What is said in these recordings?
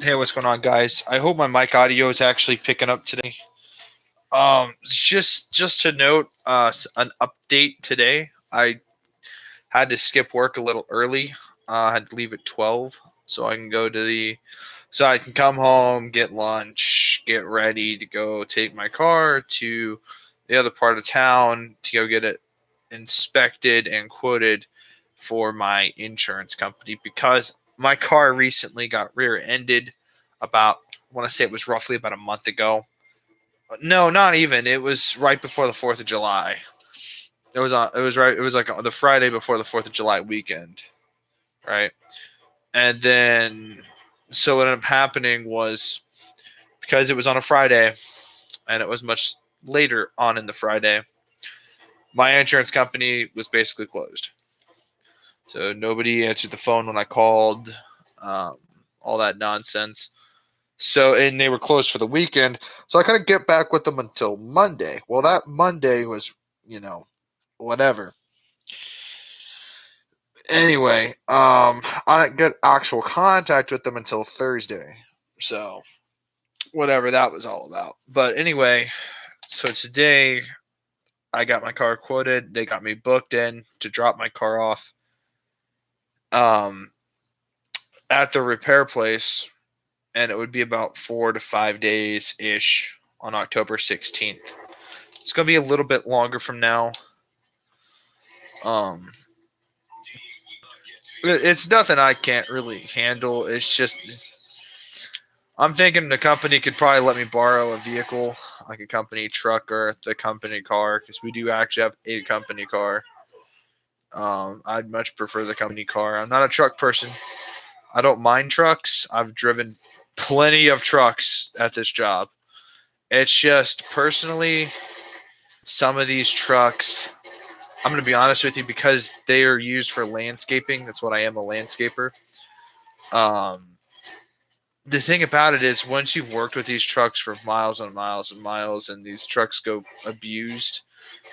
Hey, what's going on, guys? I hope my mic audio is actually picking up today. Just to note, an update today. I had to skip work a little early. I had to leave at 12, so I can go to so I can come home, get lunch, get ready to go take my car to the other part of town to go get it inspected and quoted for my insurance company because my car recently got rear-ended about, I want to say it was roughly about a month ago. No, not even. It was right before the 4th of July. It was like the Friday before the 4th of July weekend, right? And then so what ended up happening was because it was on a Friday and it was much later on in the Friday, my insurance company was basically closed. So nobody answered the phone when I called, um, all that nonsense. So, and they were closed for the weekend. So I couldn't get back with them until Monday. Well, that Monday was, whatever. Anyway, I didn't get actual contact with them until Thursday. So, whatever that was all about. But anyway, so today I got my car quoted. They got me booked in to drop my car off um, at the repair place, and it would be about 4 to 5 days ish on October 16th. It's going to be a little bit longer from now. Um, it's nothing I can't really handle. It's just I'm thinking the company could probably let me borrow a vehicle, like a company truck or the company car, because we do actually have a company car. I'd much prefer the company car. I'm not a truck person. I don't mind trucks. I've driven plenty of trucks at this job. It's just personally, some of these trucks, I'm going to be honest with you, because they are used for landscaping. That's what I am, a landscaper. The thing about it is, once you've worked with these trucks for miles and miles and miles, and these trucks go abused,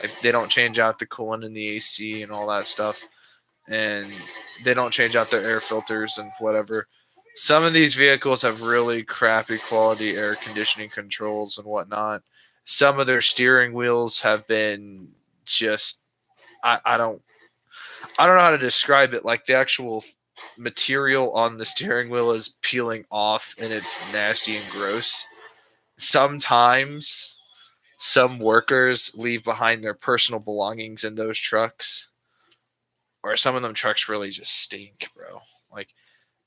like they don't change out the coolant in the AC and all that stuff, and they don't change out their air filters and whatever. Some of these vehicles have really crappy quality air conditioning controls and whatnot. Some of their steering wheels have been just I don't know how to describe it. Like the actual material on the steering wheel is peeling off and it's nasty and gross. Sometimes some workers leave behind their personal belongings in those trucks, or some of them trucks really just stink, bro. Like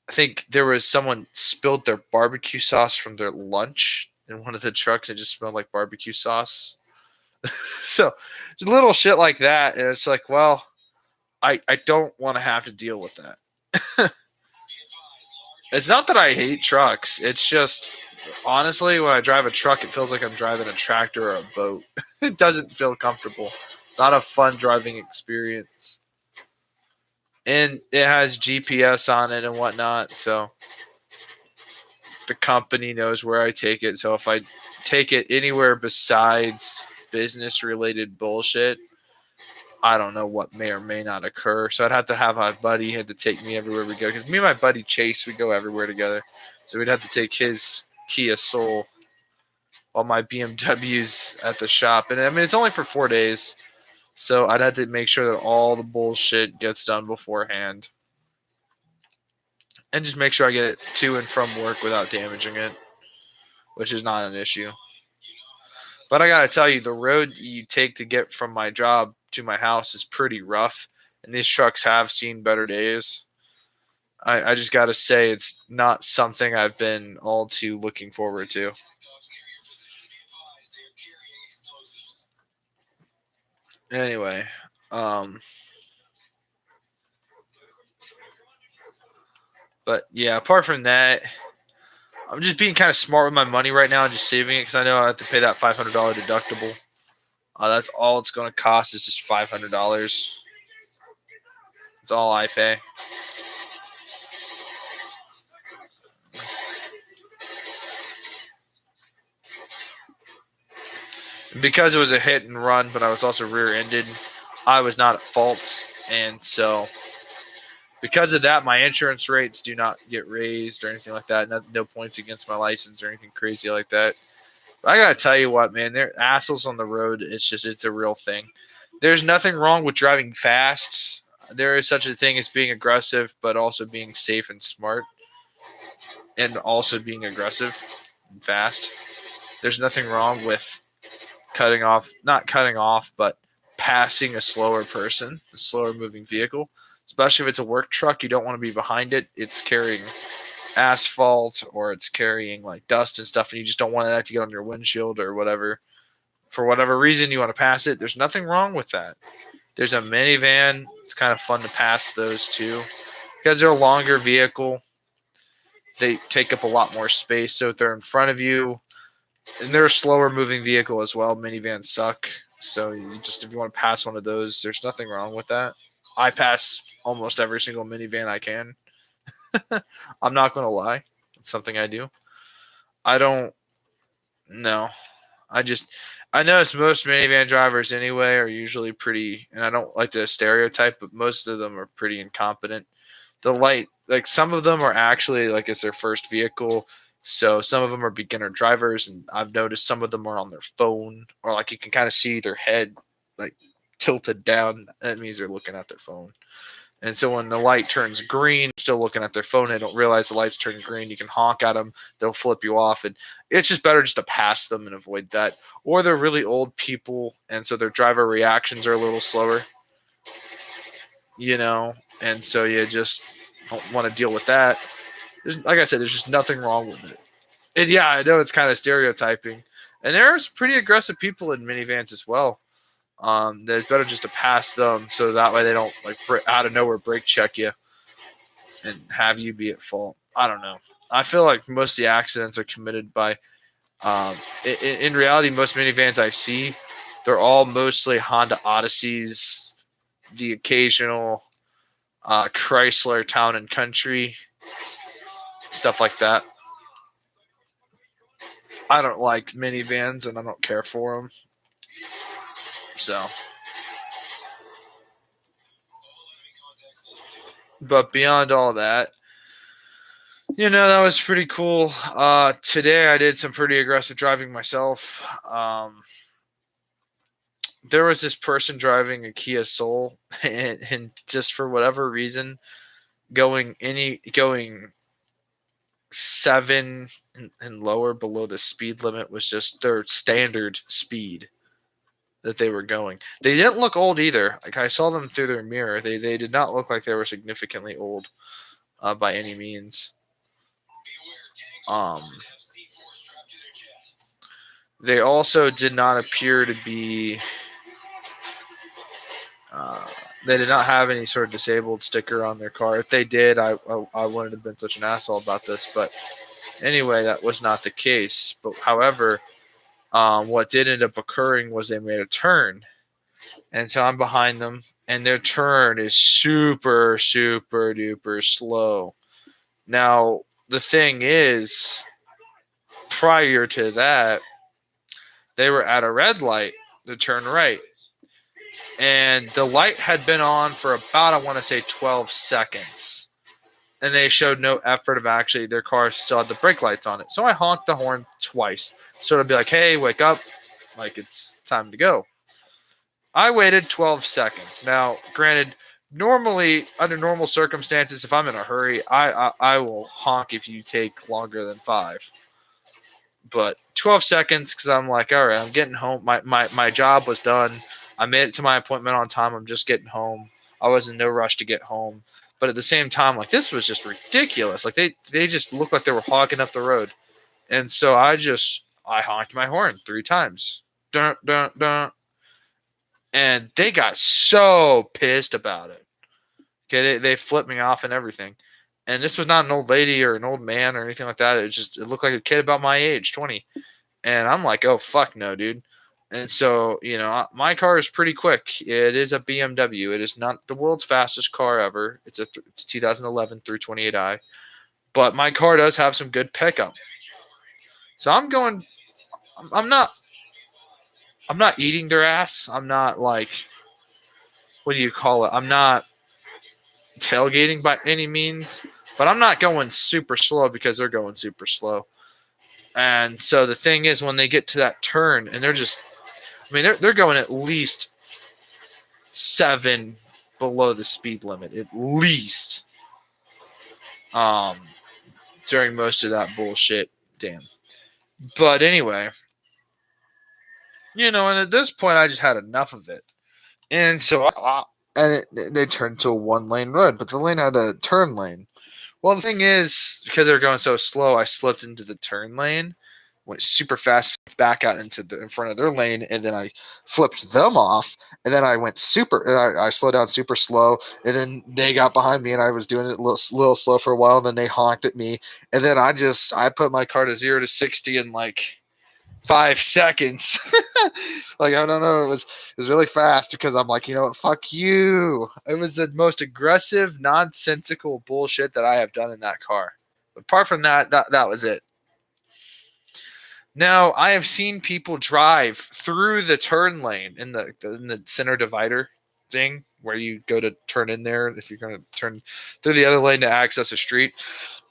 I think there was someone spilled their barbecue sauce from their lunch in one of the trucks. It just smelled like barbecue sauce. So little shit like that, and it's like, well, I don't want to have to deal with that. It's not that I hate trucks. It's just, honestly, when I drive a truck, it feels like I'm driving a tractor or a boat. It doesn't feel comfortable. It's not a fun driving experience. And it has GPS on it and whatnot, so the company knows where I take it. So if I take it anywhere besides business-related bullshit, I don't know what may or may not occur. So I'd have to have my buddy had to take me everywhere we go. Because me and my buddy Chase, we go everywhere together. So we'd have to take his Kia Soul while my BMW's at the shop. And I mean, it's only for 4 days. So I'd have to make sure that all the bullshit gets done beforehand. And just make sure I get it to and from work without damaging it, which is not an issue. But I gotta tell you, the road you take to get from my job to my house is pretty rough, and these trucks have seen better days. I just gotta say, it's not something I've been all too looking forward to. Anyway, but yeah, apart from that, I'm just being kind of smart with my money right now and just saving it because I know I have to pay that $500 deductible. That's all it's going to cost is just $500. That's all I pay. Because it was a hit and run, but I was also rear-ended, I was not at fault. And so, Because of that, my insurance rates do not get raised or anything like that. No points against my license or anything crazy like that. But I gotta tell you what, man, they're assholes on the road. It's a real thing. There's nothing wrong with driving fast. There is such a thing as being aggressive, but also being safe and smart, and also being aggressive and fast. There's nothing wrong with not cutting off, but passing a slower person, a slower moving vehicle, especially if it's a work truck. You don't want to be behind it. It's carrying asphalt or it's carrying like dust and stuff, and you just don't want that to get on your windshield or whatever. For whatever reason, you want to pass it. There's nothing wrong with that. There's a minivan. It's kind of fun to pass those too because they're a longer vehicle. They take up a lot more space, so if they're in front of you, and they're a slower moving vehicle as well. Minivans suck. So if you want to pass one of those, there's nothing wrong with that. I pass almost every single minivan I can. I'm not going to lie. It's something I do. I don't know. I notice most minivan drivers anyway are usually pretty, and I don't like to stereotype, but most of them are pretty incompetent. Some of them are actually like it's their first vehicle. So some of them are beginner drivers, and I've noticed some of them are on their phone, or like you can kind of see their head like tilted down. That means they're looking at their phone. And so when the light turns green, they're still looking at their phone. They don't realize the light's turning green. You can honk at them. They'll flip you off. And it's just better just to pass them and avoid that. Or they're really old people, and so their driver reactions are a little slower. And so you just don't want to deal with that. Like I said, there's just nothing wrong with it. And yeah, I know it's kind of stereotyping. And there's pretty aggressive people in minivans as well. It's better just to pass them so that way they don't like out of nowhere brake check you and have you be at fault. I don't know. I feel like most of the accidents are committed by. In reality, most minivans I see, they're all mostly Honda Odysseys, the occasional Chrysler Town and Country, stuff like that. I don't like minivans and I don't care for them. So, but beyond all that, that was pretty cool. Today I did some pretty aggressive driving myself. There was this person driving a Kia Soul, and just for whatever reason, going 7 and lower below the speed limit was just their standard speed that they were going. They didn't look old either. Like I saw them through their mirror. They did not look like they were significantly old by any means. They also did not appear to be. They did not have any sort of disabled sticker on their car. If they did, I wouldn't have been such an asshole about this. But anyway, that was not the case. But however, what did end up occurring was they made a turn. And so I'm behind them, and their turn is super, super duper slow. Now, the thing is, prior to that, they were at a red light to turn right. And the light had been on for about, I want to say, 12 seconds. And they showed no effort of actually, their car still had the brake lights on it. So I honked the horn twice. Sort of be like, hey, wake up. Like, it's time to go. I waited 12 seconds. Now, granted, normally, under normal circumstances, if I'm in a hurry, I will honk if you take longer than 5. But 12 seconds, because I'm like, all right, I'm getting home. My job was done. I made it to my appointment on time. I'm just getting home. I was in no rush to get home. But at the same time, like, this was just ridiculous. Like, they just looked like they were hogging up the road. And so I honked my horn 3 times. Dun, dun, dun. And they got so pissed about it. Okay, they flipped me off and everything. And this was not an old lady or an old man or anything like that. It looked like a kid about my age, 20. And I'm like, oh, fuck no, dude. And so, my car is pretty quick. It is a BMW. It is not the world's fastest car ever. It's 2011 328i. But my car does have some good pickup. So I'm not eating their ass. I'm not like, what do you call it? I'm not tailgating by any means, but I'm not going super slow because they're going super slow. And so the thing is, when they get to that turn, and they're going at least 7 below the speed limit, at least. During most of that bullshit, damn. But anyway, and at this point, I just had enough of it, and so they turned to a 1-lane road, but the lane had a turn lane. Well, the thing is, because they were going so slow, I slipped into the turn lane, went super fast back out in front of their lane, and then I flipped them off, and then I went I slowed down super slow, and then they got behind me, and I was doing it a little slow for a while, and then they honked at me, and then I put my car to 0 to 60 in like 5 seconds. Like, I don't know, it was really fast because I'm like, you know what, fuck you. It was the most aggressive, nonsensical bullshit that I have done in that car. But apart from that was it. Now, I have seen people drive through the turn lane in the center divider thing where you go to turn in there if you're going to turn through the other lane to access a street.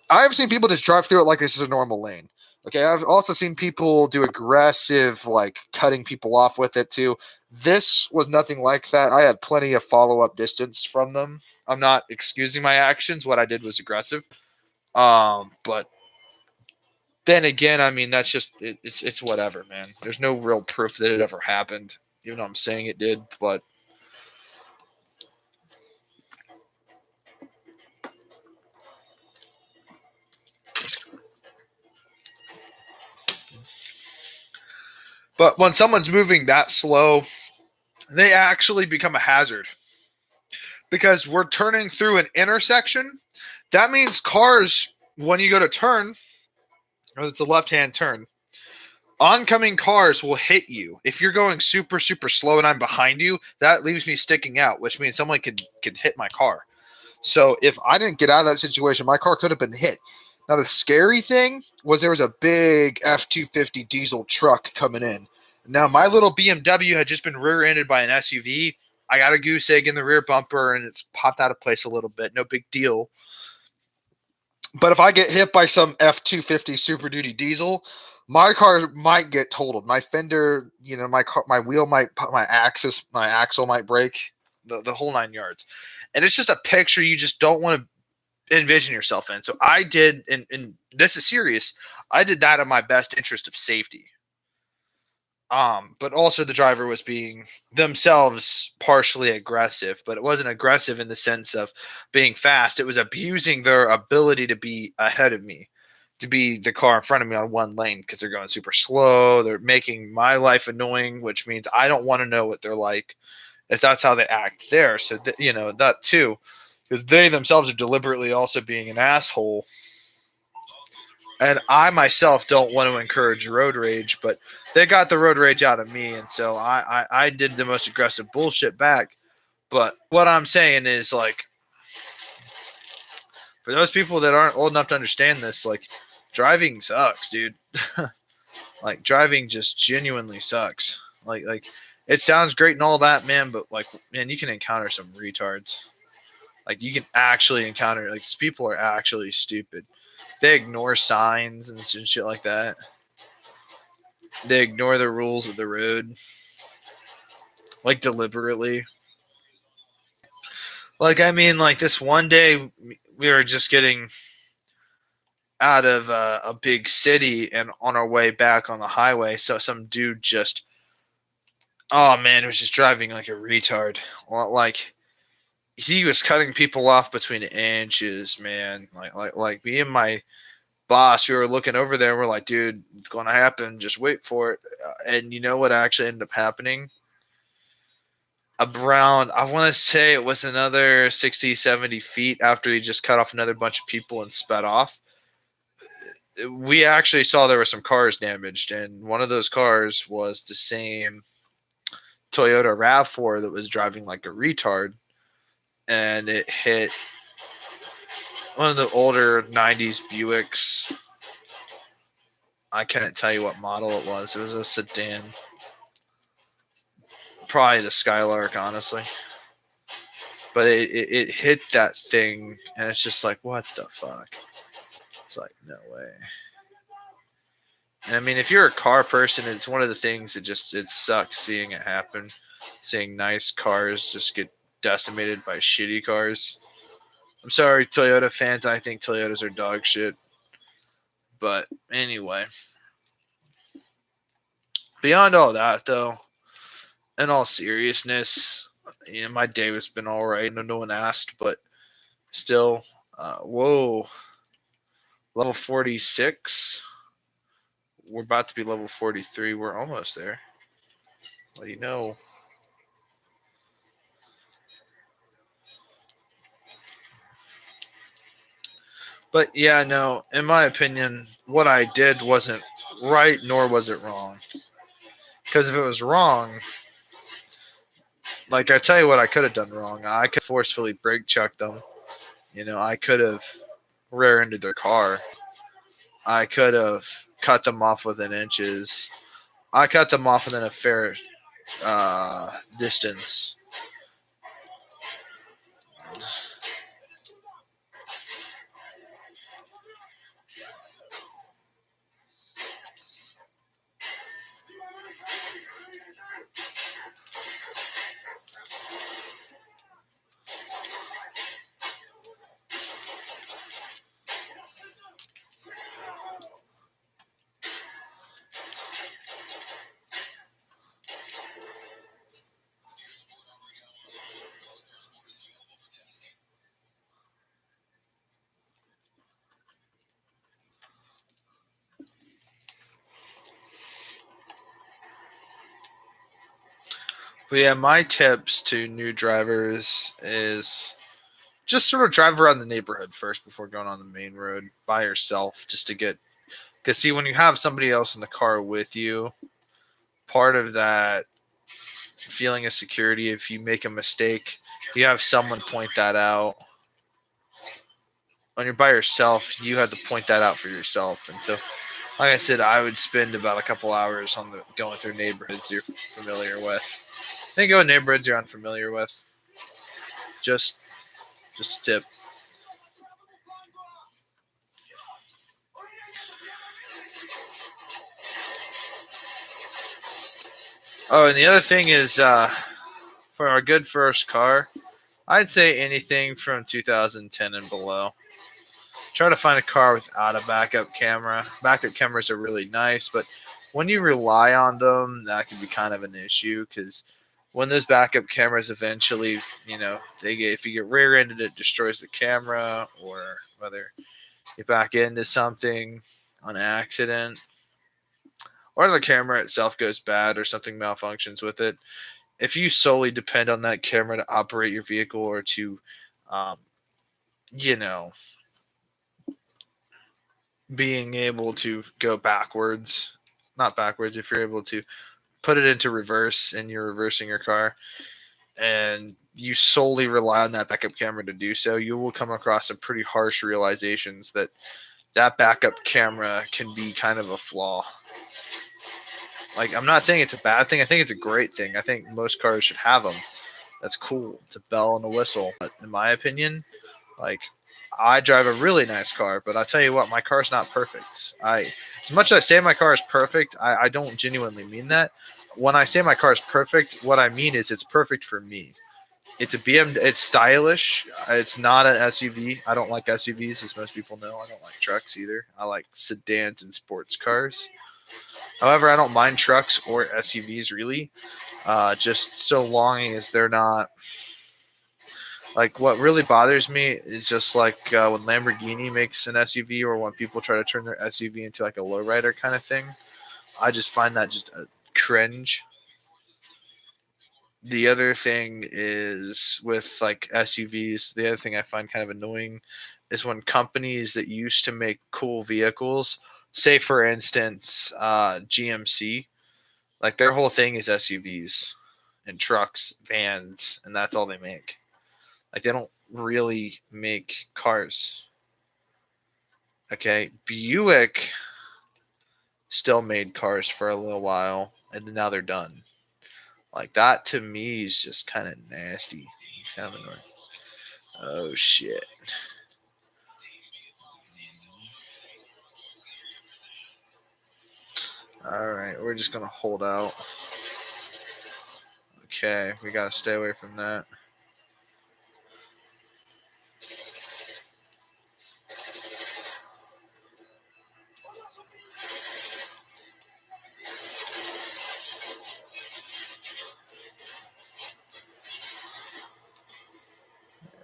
I've seen people just drive through it like this is a normal lane. Okay, I've also seen people do aggressive, like cutting people off with it too. This was nothing like that. I had plenty of follow-up distance from them. I'm not excusing my actions. What I did was aggressive. But then again, that's just it's whatever, man. There's no real proof that it ever happened, even though I'm saying it did. But when someone's moving that slow, they actually become a hazard because we're turning through an intersection. That means cars, when you go to turn, it's a left-hand turn, oncoming cars will hit you. If you're going super, super slow and I'm behind you, that leaves me sticking out, which means someone could hit my car. So if I didn't get out of that situation, my car could have been hit. Now, the scary thing was there was a big F-250 diesel truck coming in. Now, my little BMW had just been rear-ended by an SUV. I got a goose egg in the rear bumper, and it's popped out of place a little bit. No big deal. But if I get hit by some F-250 Super Duty diesel, my car might get totaled. My fender, my wheel might, my axle might break, the whole 9 yards. And it's just a picture you just don't want to envision yourself in. So I did, and this is serious, I did that in my best interest of safety. But also the driver was being themselves partially aggressive, but it wasn't aggressive in the sense of being fast. It was abusing their ability to be ahead of me, to be the car in front of me on one lane because they're going super slow. They're making my life annoying, which means I don't want to know what they're like if that's how they act there. So, that too, because they themselves are deliberately also being an asshole. And I myself don't want to encourage road rage, but they got the road rage out of me, and so I did the most aggressive bullshit back. But what I'm saying is, like, for those people that aren't old enough to understand this, like, driving sucks, dude. Like, driving just genuinely sucks. Like it sounds great and all that, man, but like, man, you can encounter some retards. Like, you can actually encounter, like, these people are actually stupid. They ignore signs and shit like that. They ignore the rules of the road, like, deliberately. Like, like, this one day we were just getting out of a big city and on our way back on the highway. So some dude just, oh man, he was just driving like a retard. Like, he was cutting people off between inches, man. Like me and my boss, we were looking over there. We're like, dude, it's going to happen. Just wait for it. And you know what actually ended up happening? Around, I want to say it was another 60, 70 feet after he just cut off another bunch of people and sped off. We actually saw there were some cars damaged, and one of those cars was the same Toyota RAV4 that was driving like a retard, and it hit one of the older 90s Buicks. I couldn't tell you what model it was. It was a sedan. Probably the Skylark, honestly. but it hit that thing, and it's just like, what the fuck? It's like, no way. And I mean, if you're a car person, it's one of the things that just it sucks seeing it happen, seeing nice cars just get decimated by shitty cars. I'm sorry, Toyota fans. I think Toyotas are dog shit. But anyway, beyond all that, though, in all seriousness, my day has been all right. No one asked, but still, whoa, level 46. We're about to be level 43. We're almost there. What do you know? But yeah, no, in my opinion, what I did wasn't right nor was it wrong. Because if it was wrong, like I tell you what I could have done wrong. I could forcefully brake check them. I could have rear ended their car. I could have cut them off within inches. I cut them off within a fair distance. But yeah, my tips to new drivers is just sort of drive around the neighborhood first before going on the main road by yourself, just to get. Because see, when you have somebody else in the car with you, part of that feeling of security, if you make a mistake, you have someone point that out. When you're by yourself, you have to point that out for yourself. And so, like I said, I would spend about a couple hours on the going through neighborhoods you're familiar with. Then go in neighborhoods you're unfamiliar with. Just a tip. Oh, and the other thing is, for a good first car, I'd say anything from 2010 and below. Try to find a car without a backup camera. Backup cameras are really nice, but when you rely on them, that can be kind of an issue because when those backup cameras eventually, if you get rear-ended, it destroys the camera, or whether you back into something on accident, or the camera itself goes bad or something malfunctions with it. If you solely depend on that camera to operate your vehicle or to, um, you know, being able to go backwards, not backwards, if you're able to put it into reverse and you're reversing your car and you solely rely on that backup camera to do so, you will come across some pretty harsh realizations that backup camera can be kind of a flaw. Like, I'm not saying it's a bad thing. I think it's a great thing. I think most cars should have them. That's cool. It's a bell and a whistle. But in my opinion, like, I drive a really nice car, but I'll tell you what, my car's not perfect. As much as I say my car is perfect, I don't genuinely mean that. When I say my car is perfect, what I mean is it's perfect for me. It's a BM. It's stylish. It's not an SUV. I don't like SUVs, as most people know. I don't like trucks either. I like sedans and sports cars. However, I don't mind trucks or SUVs really, just so long as they're not. Like, what really bothers me is just like when Lamborghini makes an SUV, or when people try to turn their SUV into like a lowrider kind of thing. I just find that just a cringe. The other thing is with like SUVs, the other thing I find kind of annoying is when companies that used to make cool vehicles, say for instance, GMC, like their whole thing is SUVs and trucks, vans, and that's all they make. Like, they don't really make cars. Okay, Buick still made cars for a little while, and now they're done. Like, that to me is just kind of nasty. Kind of annoying. Oh shit. Alright, we're just gonna hold out. Okay, we gotta stay away from that.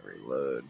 Reload.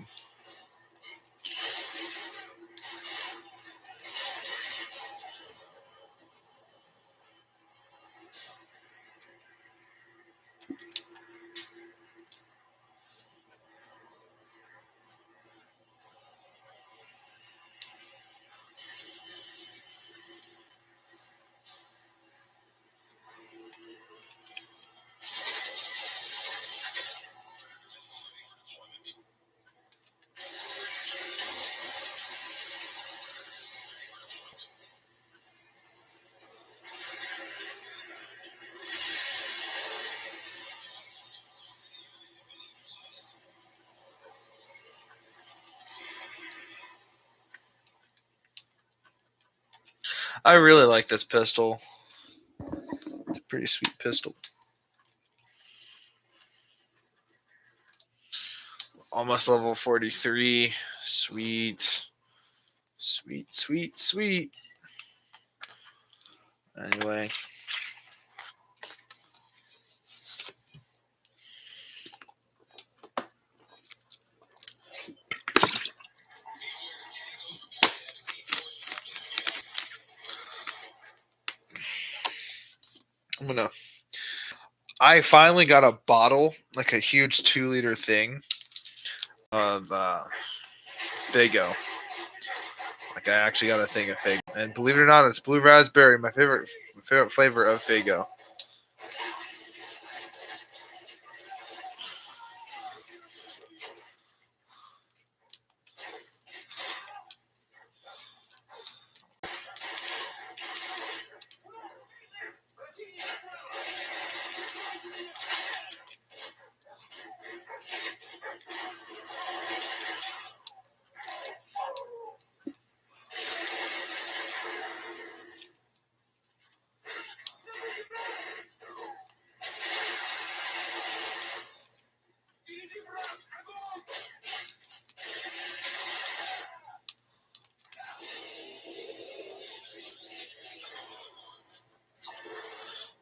I really like this pistol. It's a pretty sweet pistol. Almost level 43. Sweet. Sweet, sweet, sweet. Anyway. I finally got a bottle, like a huge 2-liter thing of Fago. Like I actually got a thing of Fago, and believe it or not, it's blue raspberry, my favorite flavor of Fago.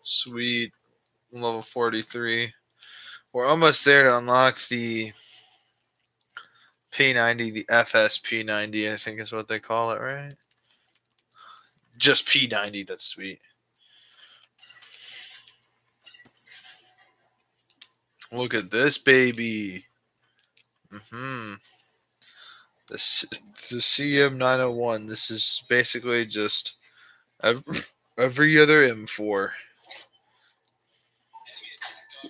Sweet, level 43. We're almost there to unlock the P90, the FS P90, I think is what they call it, right? Just P90, that's sweet. Look at this baby. The CM901. This is basically just every other M4.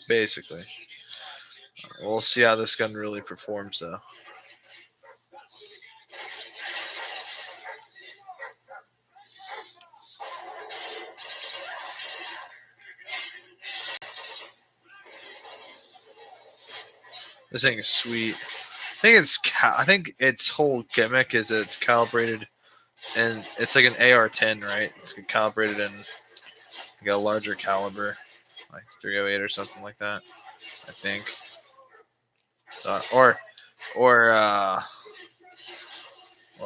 Basically. We'll see how this gun really performs, though. This thing is sweet. I think its whole gimmick is that it's calibrated, and it's like an AR-10, right? It's calibrated in like a larger caliber, like 308 or something like that. I think, or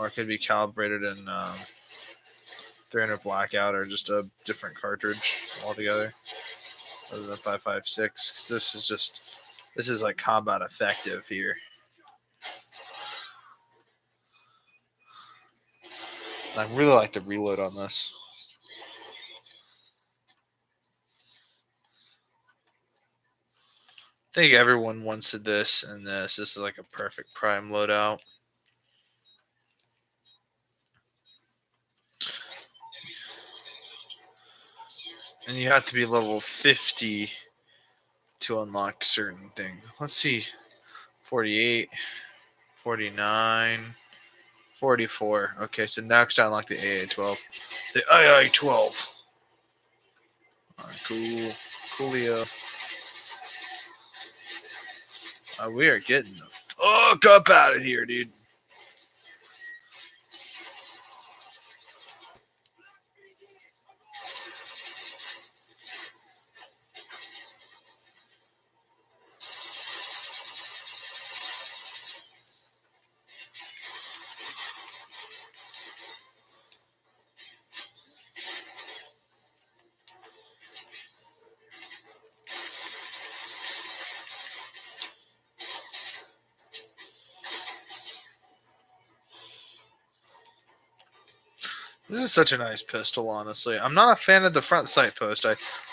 it could be calibrated in 300 blackout or just a different cartridge altogether, other than 5.56. This is like combat effective here. I really like the reload on this. I think everyone wants this and this. This is like a perfect prime loadout. And you have to be level 50 to unlock certain things. Let's see. 48, 49, 44. Okay, so next I unlock the AA-12. The AA-12. Alright, cool. Coolio. We are getting the fuck up out of here, dude. This is such a nice pistol, honestly. I'm not a fan of the front sight post.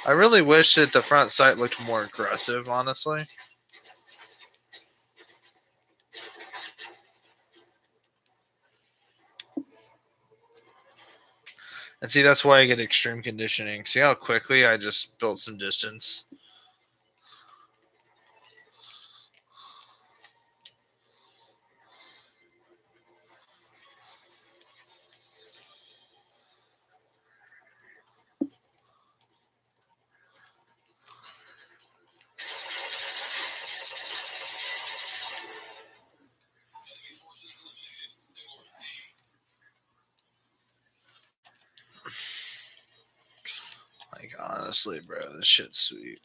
I really wish that the front sight looked more aggressive, honestly. And see, that's why I get extreme conditioning. See how quickly I just built some distance? Like, honestly, bro, this shit's sweet.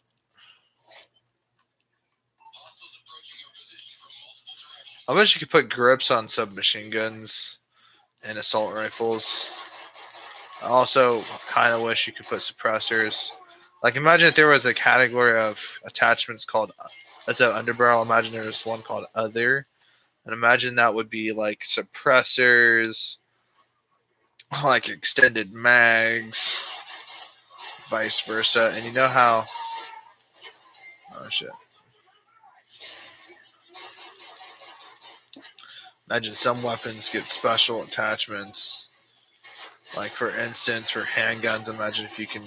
I wish you could put grips on submachine guns and assault rifles. I also kind of wish you could put suppressors. Like, imagine if there was a category of attachments called, that's an underbarrel. Imagine there was one called other. And imagine that would be like suppressors, like extended mags, vice versa. And you know how, oh shit. Imagine some weapons get special attachments. Like, for instance, for handguns, imagine if you can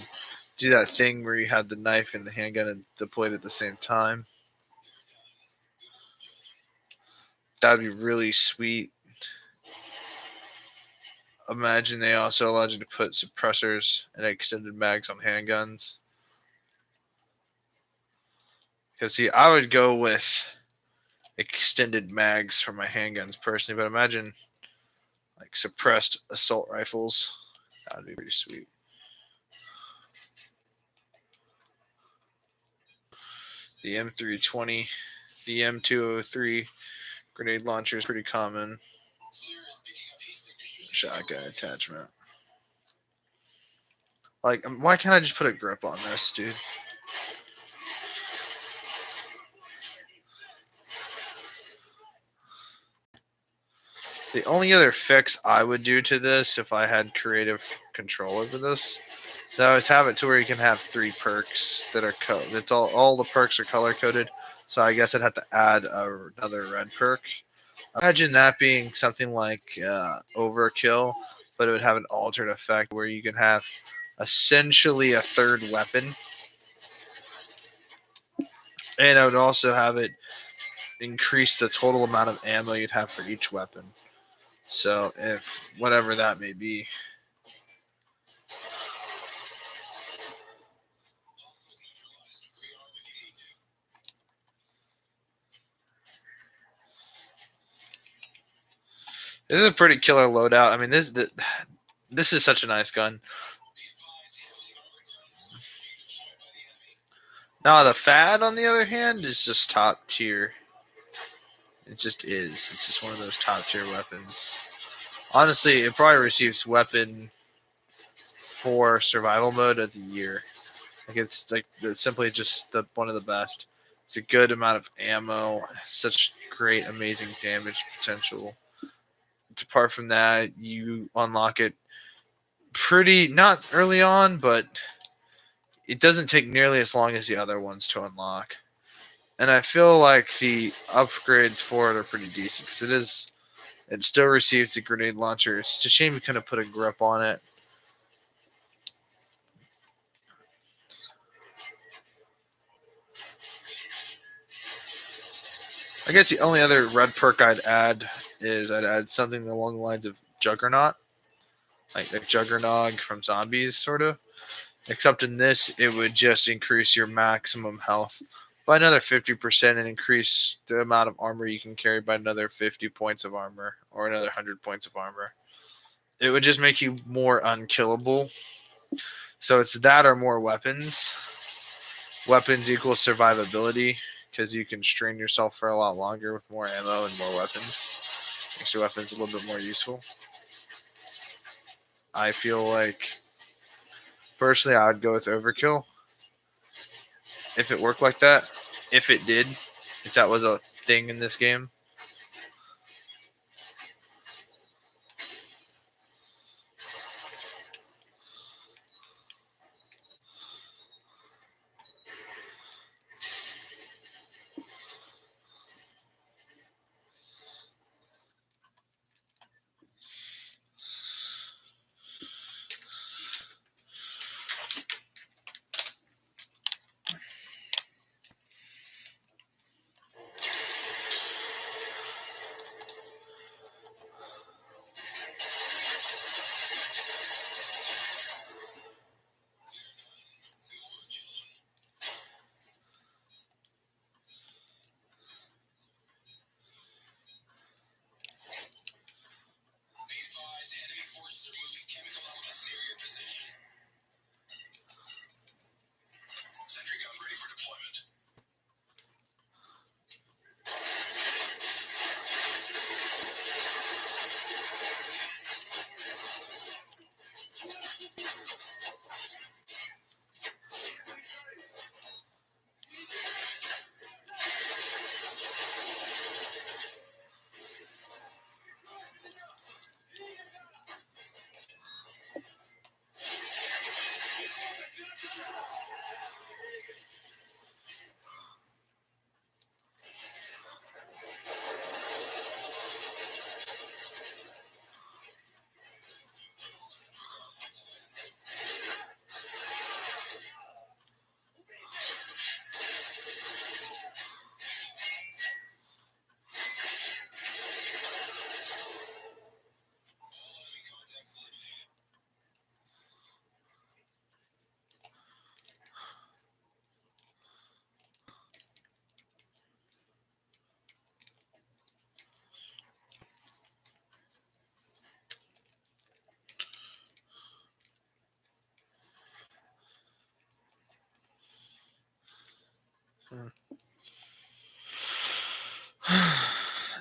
do that thing where you had the knife and the handgun and deployed at the same time. That would be really sweet. Imagine they also allowed you to put suppressors and extended mags on handguns. Because, see, I would go with extended mags for my handguns personally, but imagine like suppressed assault rifles. That would be pretty sweet. The M320, the mw3 grenade launcher is pretty common. Shotgun attachment. Like, why can't I just put a grip on this, dude? The only other fix I would do to this, if I had creative control over this, that is have it to where you can have 3 perks that are it's all the perks are color coded. So I guess I'd have to add another red perk. Imagine that being something like overkill, but it would have an altered effect where you can have essentially a 3rd weapon, and I would also have it increase the total amount of ammo you'd have for each weapon. So, if whatever that may be. This is a pretty killer loadout. I mean, this is such a nice gun. Now, the Fad, on the other hand, is just top tier. It just is. It's just one of those top tier weapons. Honestly, it probably receives weapon for survival mode of the year. It's simply just one of the best. It's a good amount of ammo, such great, amazing damage potential. Apart from that, you unlock it pretty not early on, but it doesn't take nearly as long as the other ones to unlock. And I feel like the upgrades for it are pretty decent because it still receives the grenade launcher. It's just a shame you couldn't put a grip on it. I guess the only other red perk I'd add is I'd add something along the lines of Juggernaut, like Juggernog from Zombies, sort of. Except in this, it would just increase your maximum health by another 50% and increase the amount of armor you can carry by another 50 points of armor or another 100 points of armor. It would just make you more unkillable. So it's that or more weapons. Weapons equals survivability because you can strain yourself for a lot longer with more ammo and more weapons. Makes your weapons a little bit more useful. I feel like, personally, I would go with overkill if it worked like that. If it did, if that was a thing in this game.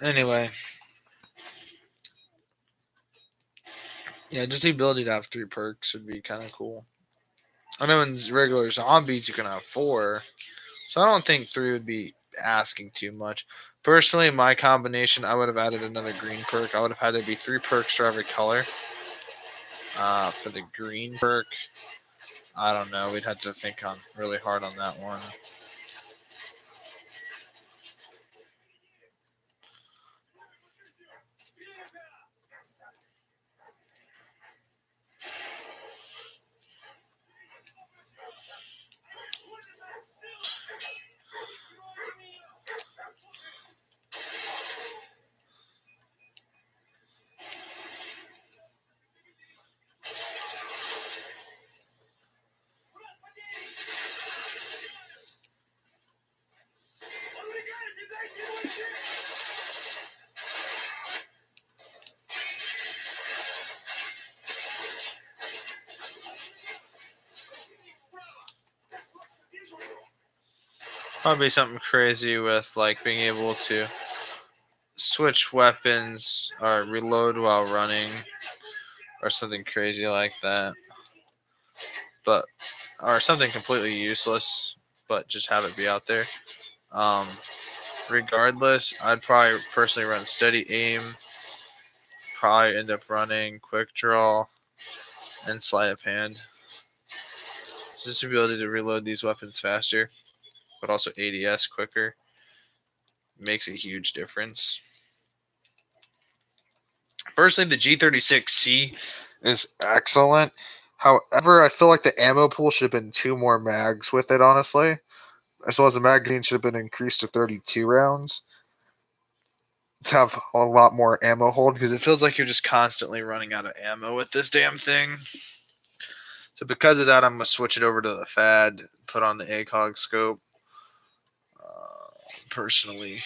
Anyway. Yeah, just the ability to have 3 perks would be kind of cool. I know in regular zombies you can have 4, so I don't think 3 would be asking too much. Personally, my combination, I would have added another green perk. I would have had there be 3 perks for every color. For the green perk, I don't know. We'd have to think on really hard on that one. Probably something crazy with like being able to switch weapons or reload while running or something crazy like that. But or something completely useless, but just have it be out there. Um, Regardless, I'd probably personally run steady aim. Probably end up running quick draw and sleight of hand. Just the ability to reload these weapons faster, but also ADS quicker makes a huge difference. Personally, the G36C is excellent. However, I feel like the ammo pool should have been 2 more mags with it, honestly. As well as the magazine should have been increased to 32 rounds to have a lot more ammo hold, because it feels like you're just constantly running out of ammo with this damn thing. So because of that, I'm going to switch it over to the FAD, put on the ACOG scope. personally.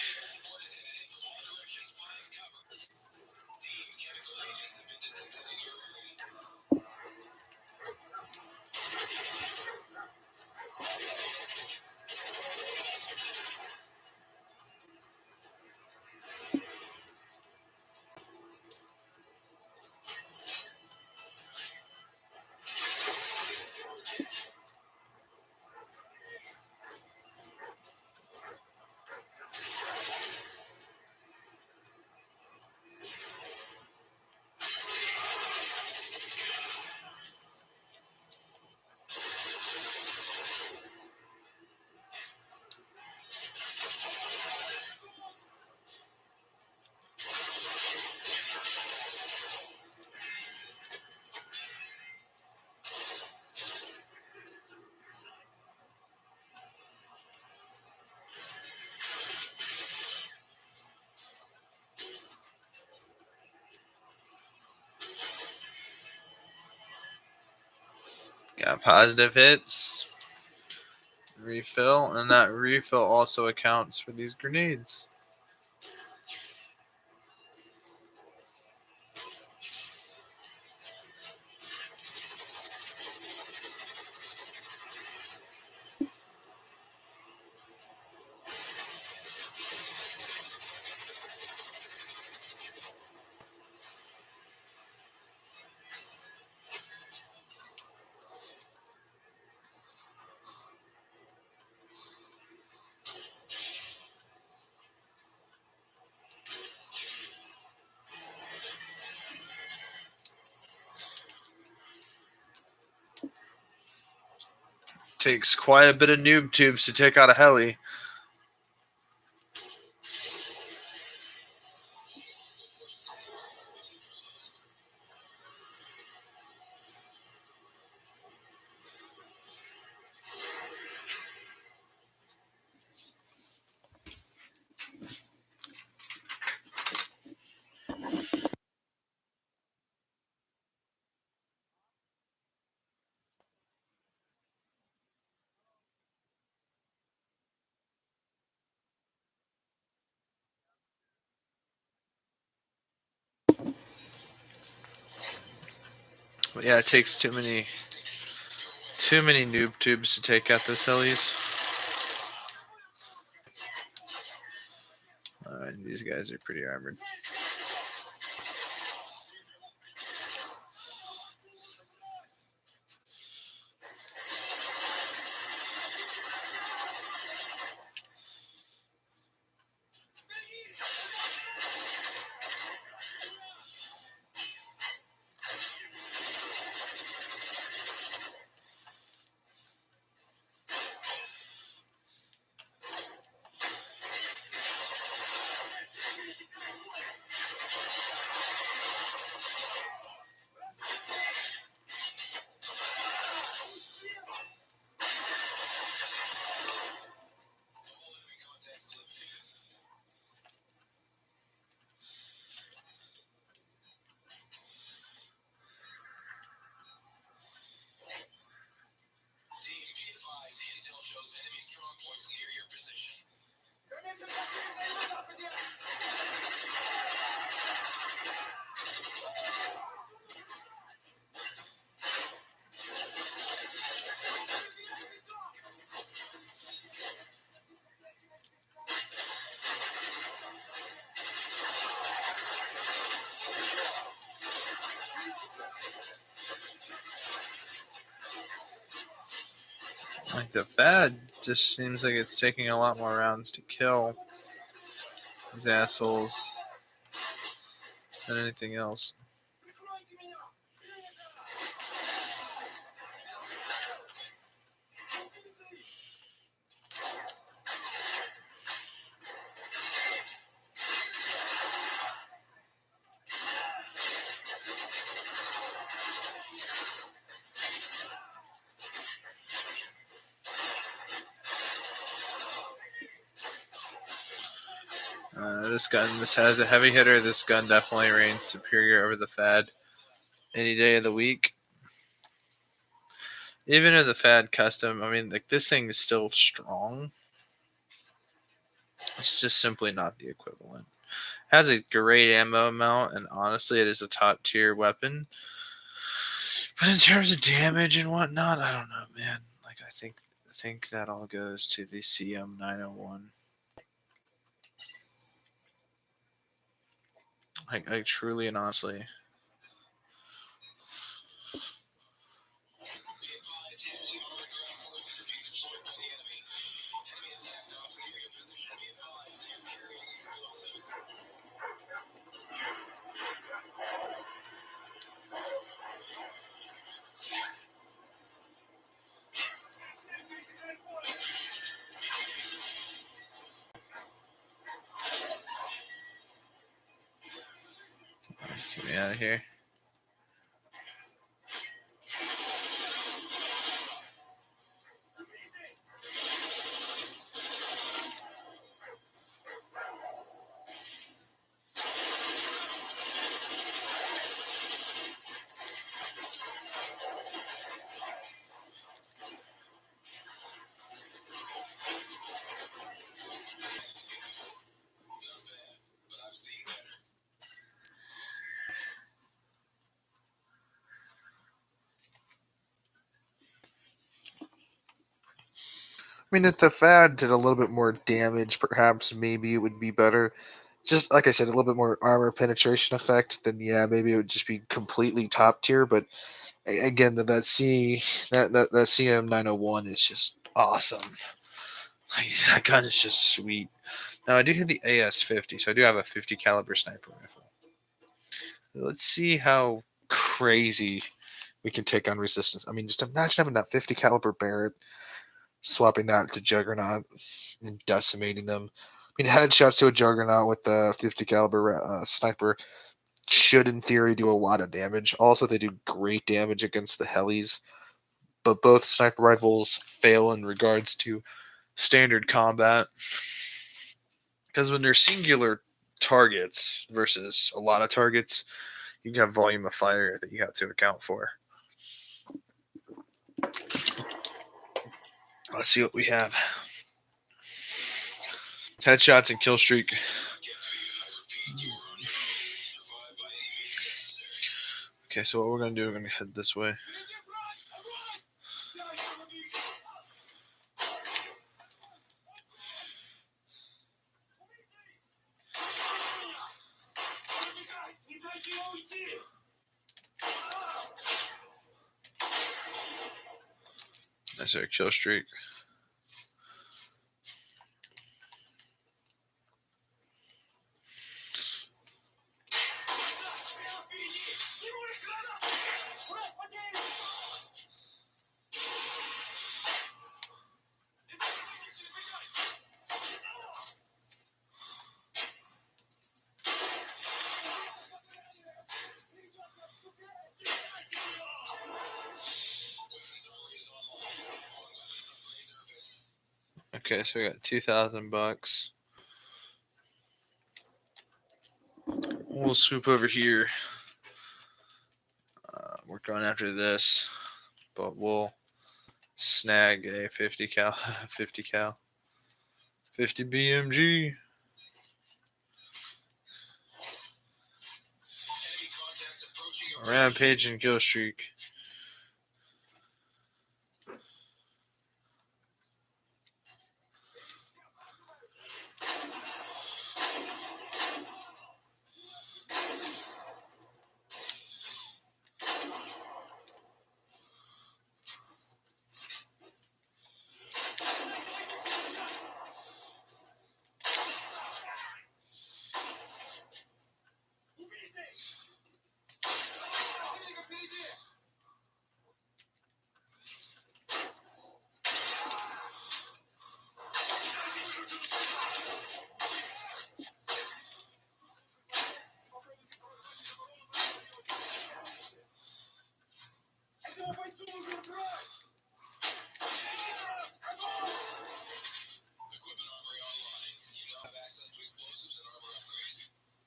Got positive hits. Refill, and that refill also accounts for these grenades. Takes quite a bit of noob tubes to take out a heli. But yeah, it takes too many noob tubes to take out those helis. These guys are pretty armored. Like the Fed just seems like it's taking a lot more rounds to kill these assholes than anything else. This has a heavy hitter. This gun definitely reigns superior over the Fad any day of the week. Even in the Fad custom, I mean, like this thing is still strong. It's just simply not the equivalent. Has a great ammo amount, and honestly, it is a top tier weapon. But in terms of damage and whatnot, I don't know, man. Like I think that all goes to the CM901. Like truly and honestly. Get me out of here. I mean, if the Fad did a little bit more damage, perhaps maybe it would be better. Just like I said, a little bit more armor penetration effect, then yeah, maybe it would just be completely top tier. But again, that CM901 is just awesome. Like, that gun is just sweet. Now I do have the AS50, so I do have a 50 caliber sniper rifle. Let's see how crazy We can take on resistance. I mean, just imagine having that 50 caliber Barrett, swapping that to Juggernaut, and decimating them. I mean, headshots to a Juggernaut with the 50 caliber sniper should, in theory, do a lot of damage. Also, they do great damage against the helis, but both sniper rifles fail in regards to standard combat. Because when they're singular targets versus a lot of targets, you have volume of fire that you have to account for. Let's see what we have. Headshots and kill streak. Okay, so what we're gonna do, we're gonna head this way. That's our kill streak. Okay, so we got $2,000. We'll swoop over here. We're going after this, but we'll snag a 50 cal, 50 cal, 50 BMG. Rampage and kill streak.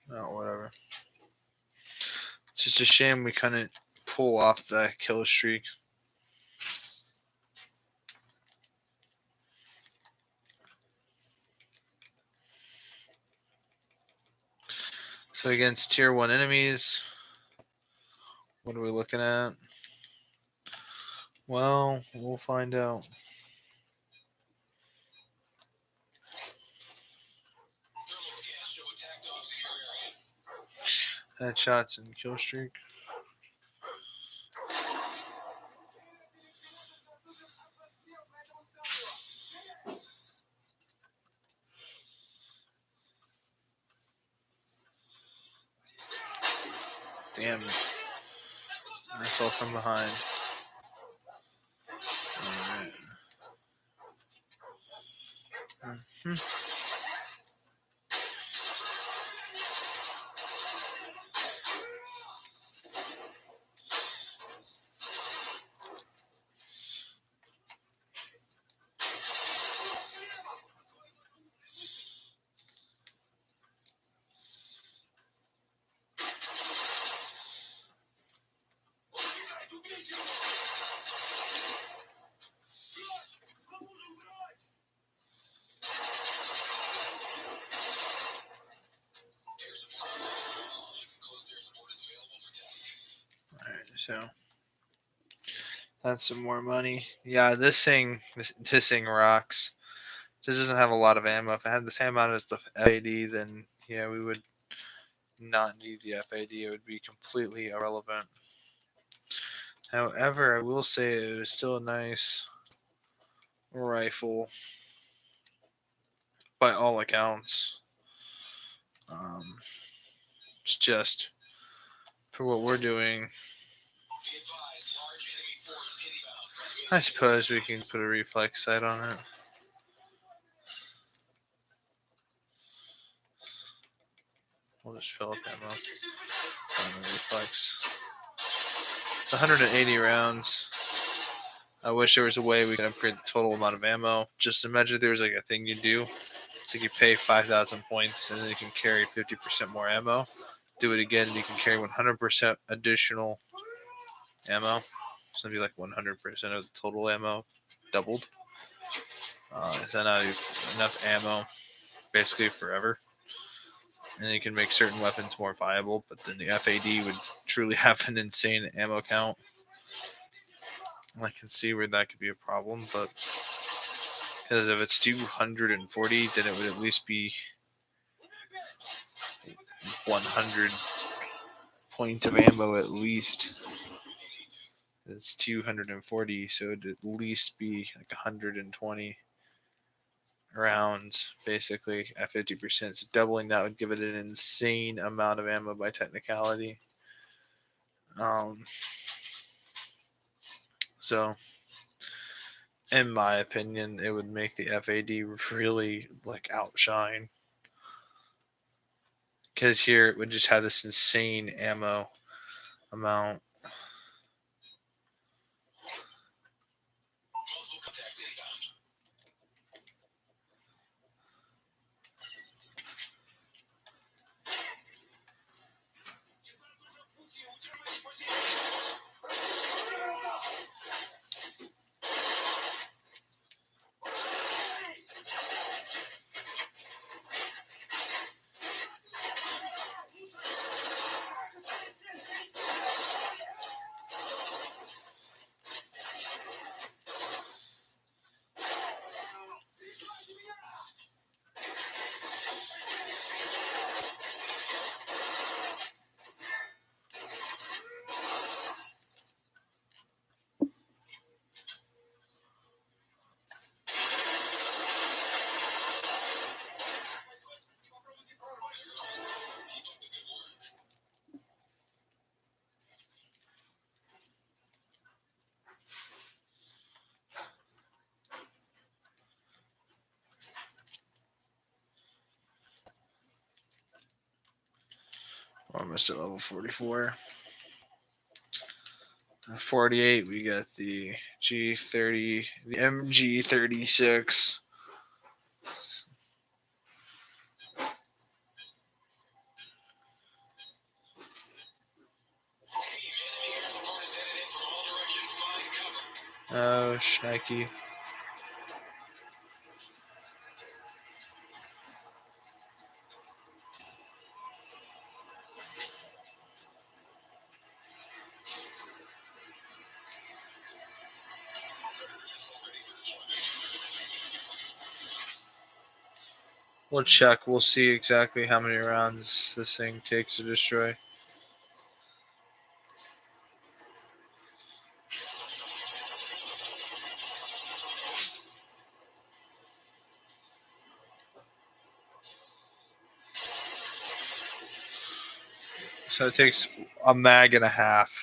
Oh, whatever. It's just a shame we couldn't pull off the kill streak. So against tier 1 enemies, what are we looking at? Well, we'll find out. Headshots and kill streak. Damn it. That's all from behind. Alright. Alright, so that's some more money. Yeah, this thing rocks. This doesn't have a lot of ammo. If it had the same amount as the FAD, then yeah, we would not need the FAD. It would be completely irrelevant. However, I will say it was still a nice rifle by all accounts. It's just for what we're doing. I suppose we can put a reflex sight on it. We'll just fill up ammo on the reflex. It's 180 rounds. I wish there was a way we could upgrade the total amount of ammo. Just imagine there was like a thing you do. It's like you pay 5,000 points and then you can carry 50% more ammo. Do it again and you can carry 100% additional ammo. So it'd be like 100% of the total ammo doubled. So now you have enough ammo basically forever. And you can make certain weapons more viable, but then the FAD would truly have an insane ammo count. I can see where that could be a problem, but because if it's 240, then it would at least be 100 points of ammo at least. It's 240, so it'd at least be like 120 rounds, basically, at 50%. So doubling that would give it an insane amount of ammo by technicality. So, in my opinion, it would make the FAD really like outshine. Because here it would just have this insane ammo amount. Almost at level 44. 48, we got the G30, the mg36. Oh, shnikey. We'll check. We'll see exactly how many rounds this thing takes to destroy. So it takes a mag and a half.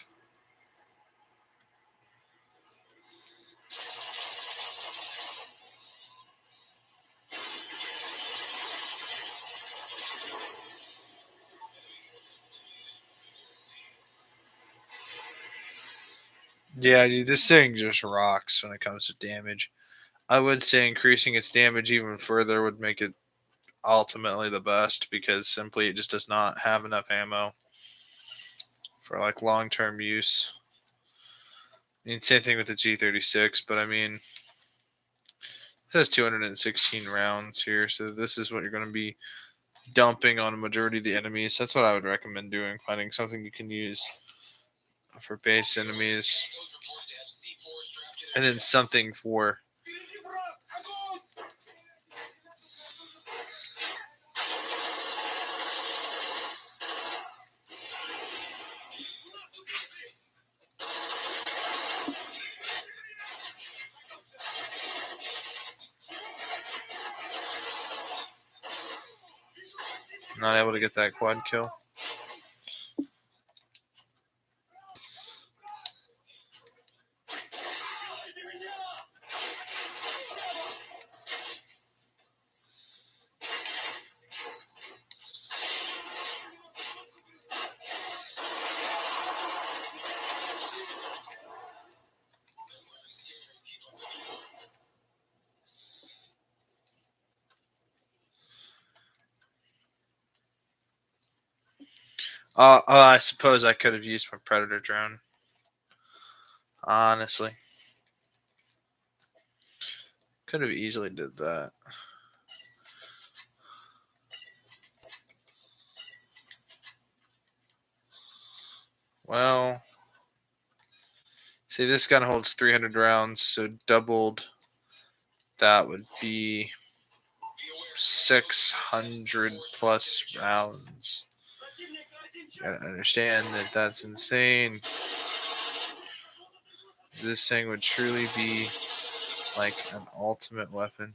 Yeah, dude, this thing just rocks when it comes to damage. I would say increasing its damage even further would make it ultimately the best because simply it just does not have enough ammo for like long-term use. I mean, same thing with the G36, but I mean, it says 216 rounds here, so this is what you're going to be dumping on a majority of the enemies. That's what I would recommend doing, finding something you can use for base enemies, and then something for not able to get that quad kill. I suppose I could have used my predator drone. Honestly, could have easily did that. Well, see, this gun holds 300 rounds, so doubled that would be 600 plus rounds. You gotta understand that that's insane. This thing would truly be like an ultimate weapon.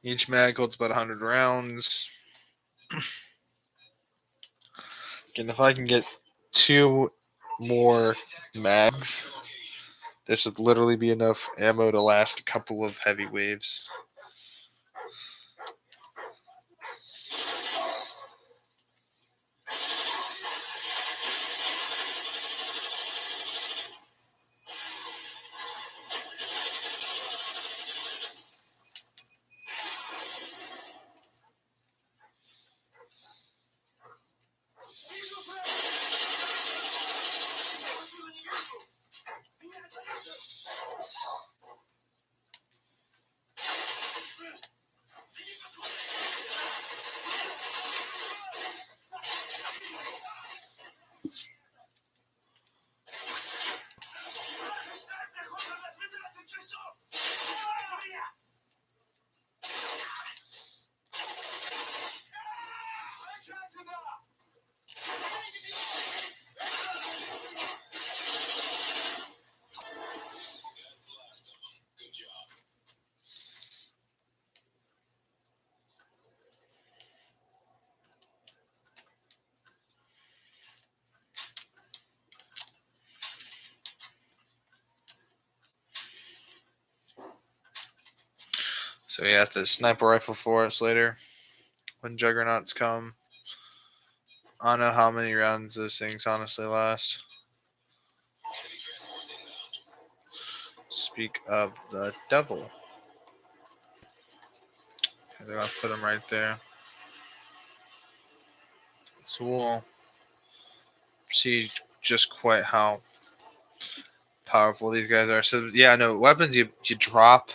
Each mag holds about 100 rounds. Again, if I can get 2 more mags, this would literally be enough ammo to last a couple of heavy waves. So yeah, the sniper rifle for us later when juggernauts come. I don't know how many rounds those things honestly last. Speak of the devil. Okay, they're gonna put them right there. So we'll see just quite how powerful these guys are. So yeah, no weapons you drop,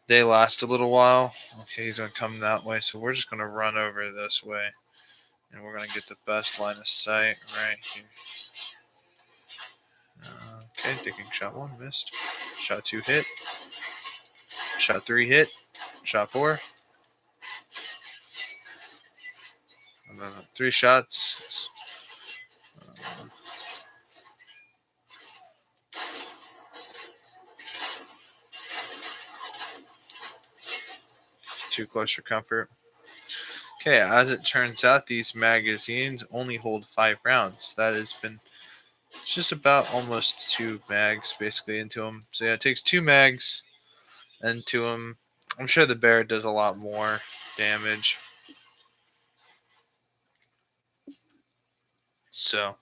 they last a little while. Okay, he's gonna come that way, so we're just gonna run over this way, and we're gonna get the best line of sight right here. Okay, taking shot 1, missed. Shot 2 hit. Shot 3 hit. Shot 4. And then 3 shots. 2 close for comfort. Okay, as it turns out, these magazines only hold 5 rounds. That has been just about almost 2 mags basically into them. So yeah, it takes 2 mags into them. I'm sure the bear does a lot more damage. So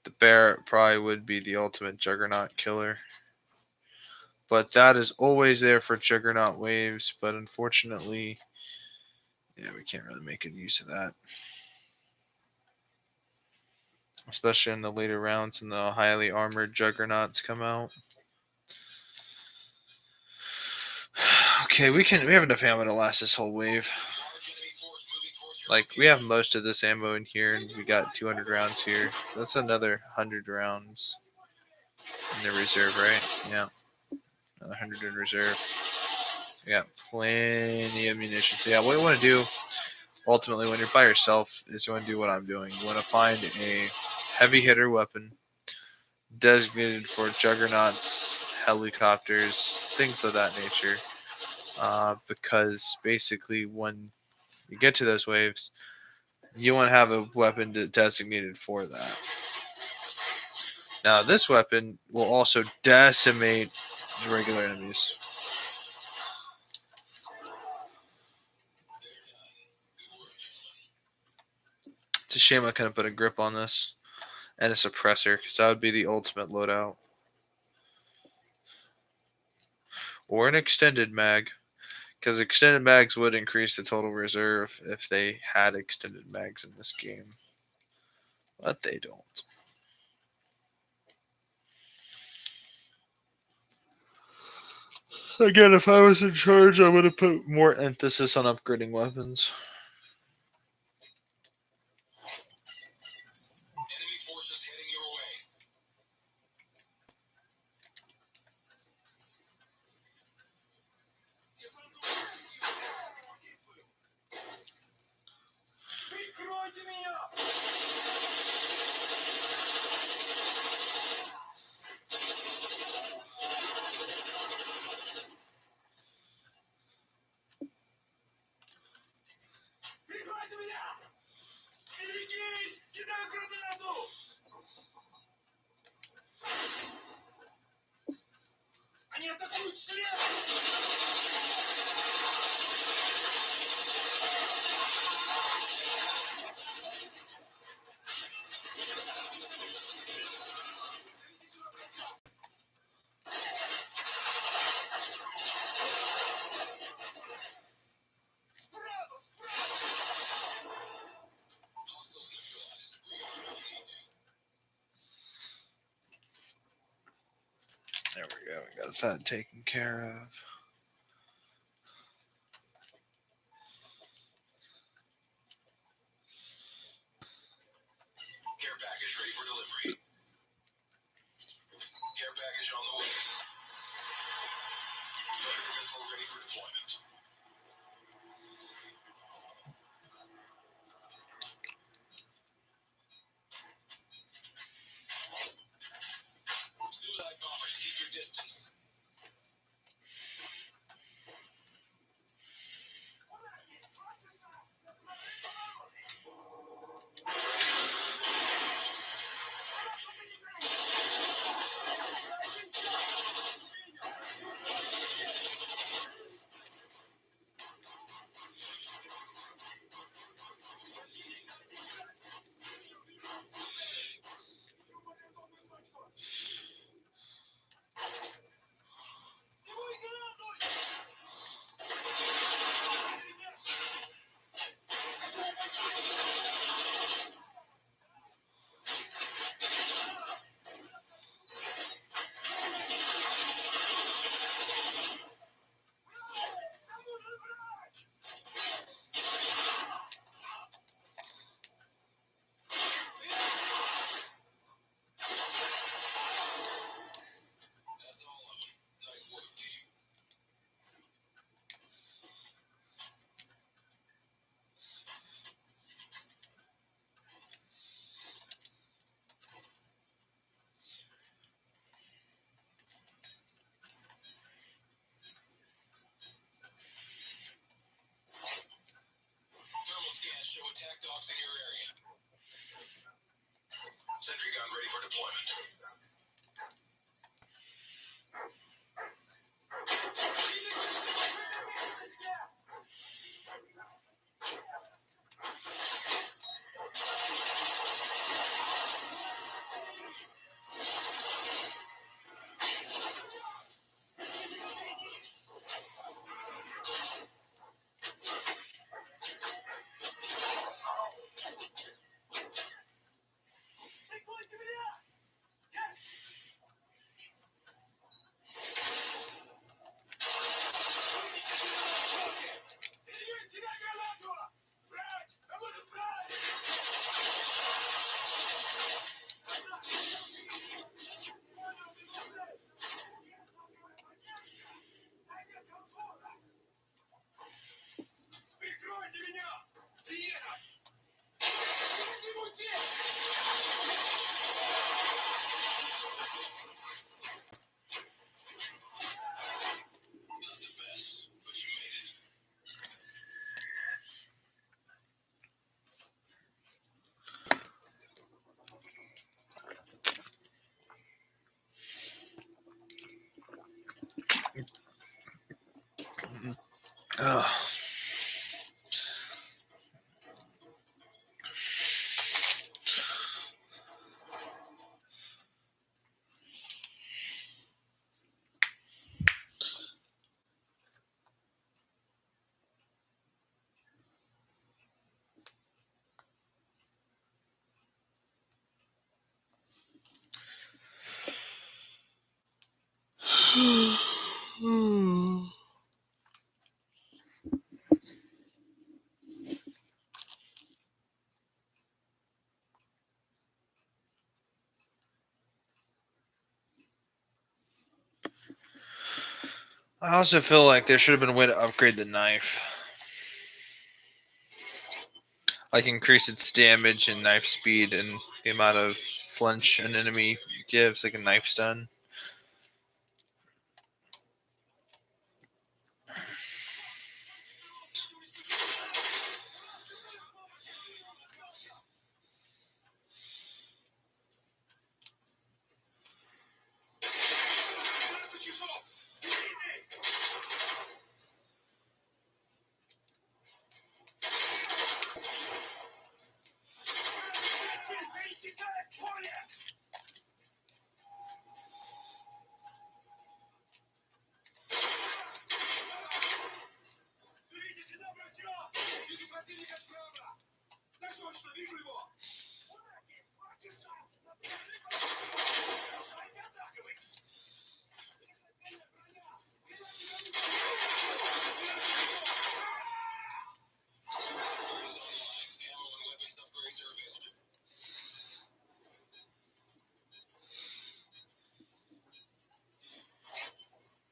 the bear probably would be the ultimate juggernaut killer. But that is always there for juggernaut waves. But unfortunately, yeah, we can't really make good use of that. Especially in the later rounds when the highly armored juggernauts come out. Okay, we have enough ammo to last this whole wave. Like, we have most of this ammo in here, and we got 200 rounds here. So that's another 100 rounds in the reserve, right? Yeah. Another 100 in reserve. We got plenty of munitions. So yeah, what you want to do ultimately when you're by yourself is you want to do what I'm doing. You want to find a heavy hitter weapon designated for juggernauts, helicopters, things of that nature. Because basically when you get to those waves, you want to have a weapon designated for that. Now, this weapon will also decimate regular enemies. It's a shame I couldn't put a grip on this and a suppressor, because that would be the ultimate loadout. Or an extended mag, because extended mags would increase the total reserve if they had extended mags in this game. But they don't. Again, if I was in charge, I would have put more emphasis on upgrading weapons. Enemy forces heading your way. Прикройте меня! Прикройте меня! Берегись! Кидаю гранату! Они атакуют слева! There we go. We got that taken care of. Care package ready for delivery. Care package on the way. Predator missile ready for deployment. Zulite bombers, keep your distance. deployment. Прикройте меня! Приехать! Not the best, but you made it. Ugh. I also feel like there should have been a way to upgrade the knife. Like increase its damage and knife speed and the amount of flinch an enemy gives, like a knife stun.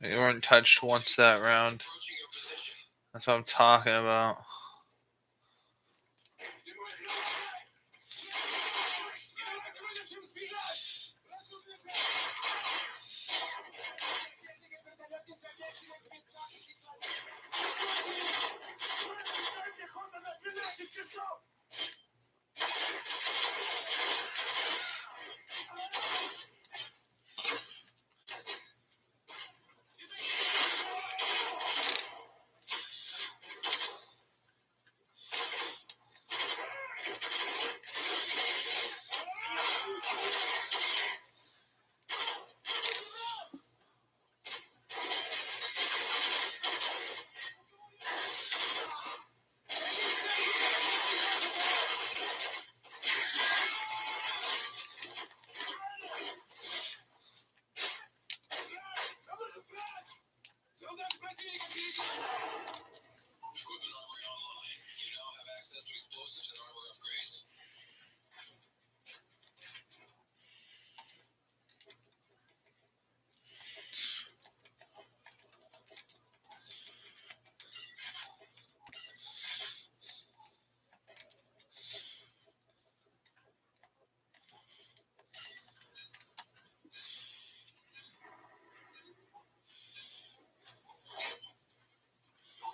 They weren't touched once that round. That's what I'm talking about. Equipment armory online. You now have access to explosives and armor upgrades.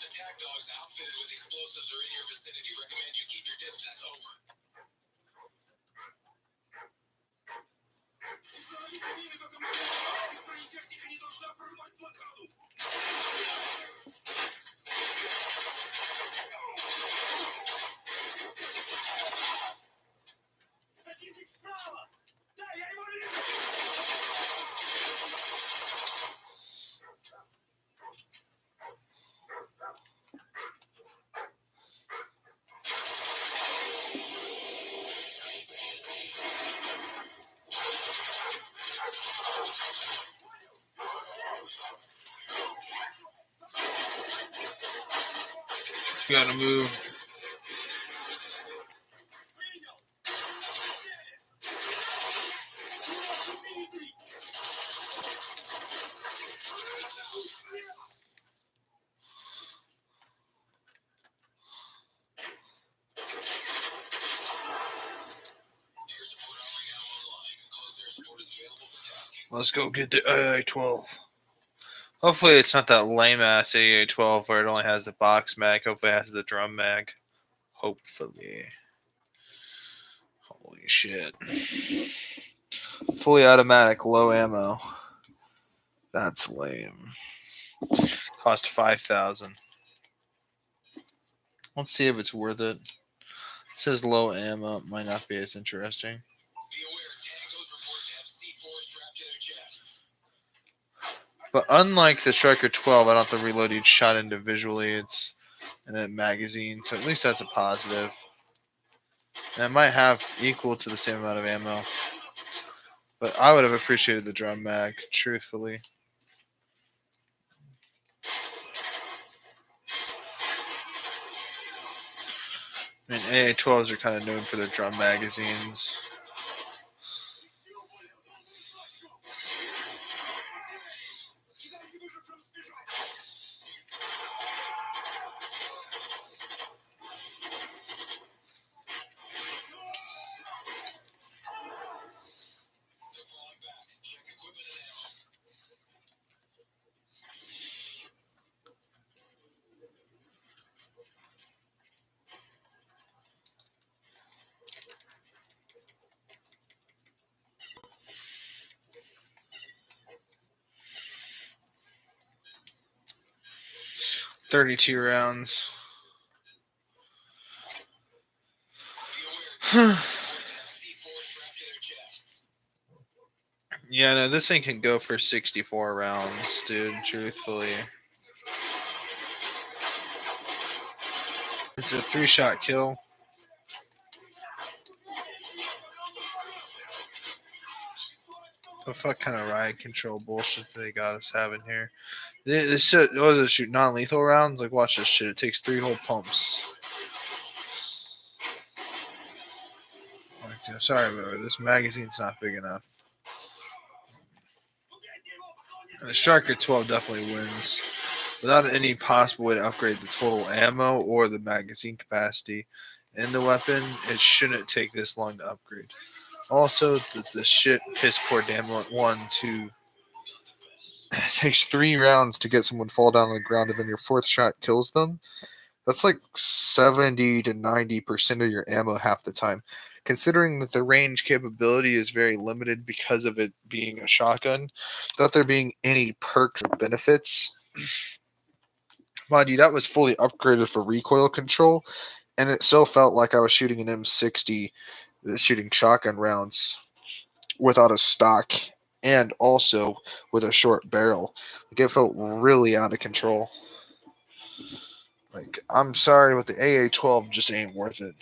Attack dogs outfitted with explosives are in your vicinity. Recommend you keep your distance. Over. Gotta move. Air support armory now online. Closed air support is available for tasking. Let's go get the AA-12. Hopefully it's not that lame ass AA-12 where it only has the box mag. Hopefully it has the drum mag. Hopefully. Holy shit. Fully automatic, low ammo. That's lame. Cost 5,000. Let's see if it's worth it. It says low ammo. It might not be as interesting. Be aware, Tangos report to have C4 strapped to their chests. But unlike the Striker 12, I don't have to reload each shot individually. It's in a magazine, so at least that's a positive. And it might have equal to the same amount of ammo. But I would have appreciated the drum mag, truthfully. I mean, AA-12s are kind of known for their drum magazines. They're falling back. Check equipment and ammo. .32 rounds. Be aware, Tangos report to have C4 strapped to their chests. Yeah, no, this thing can go for 64 rounds, dude, truthfully. It's a 3-shot kill. The fuck kind of riot control bullshit they got us having here? This shit, what does it shoot? Non-lethal rounds? Like, watch this shit. It takes 3 whole pumps. Like, sorry, bro. This magazine's not big enough. And the Striker 12 definitely wins. Without any possible way to upgrade the total ammo or the magazine capacity in the weapon, it shouldn't take this long to upgrade. Also, the shit piss poor damn one to It takes 3 rounds to get someone fall down on the ground, and then your 4th shot kills them. That's like 70 to 90% of your ammo half the time. Considering that the range capability is very limited because of it being a shotgun, without there being any perks or benefits. Mind you, that was fully upgraded for recoil control, and it still felt like I was shooting an M60, shooting shotgun rounds without a stock, and also with a short barrel. Like, it felt really out of control. Like, I'm sorry, but the AA-12 just ain't worth it.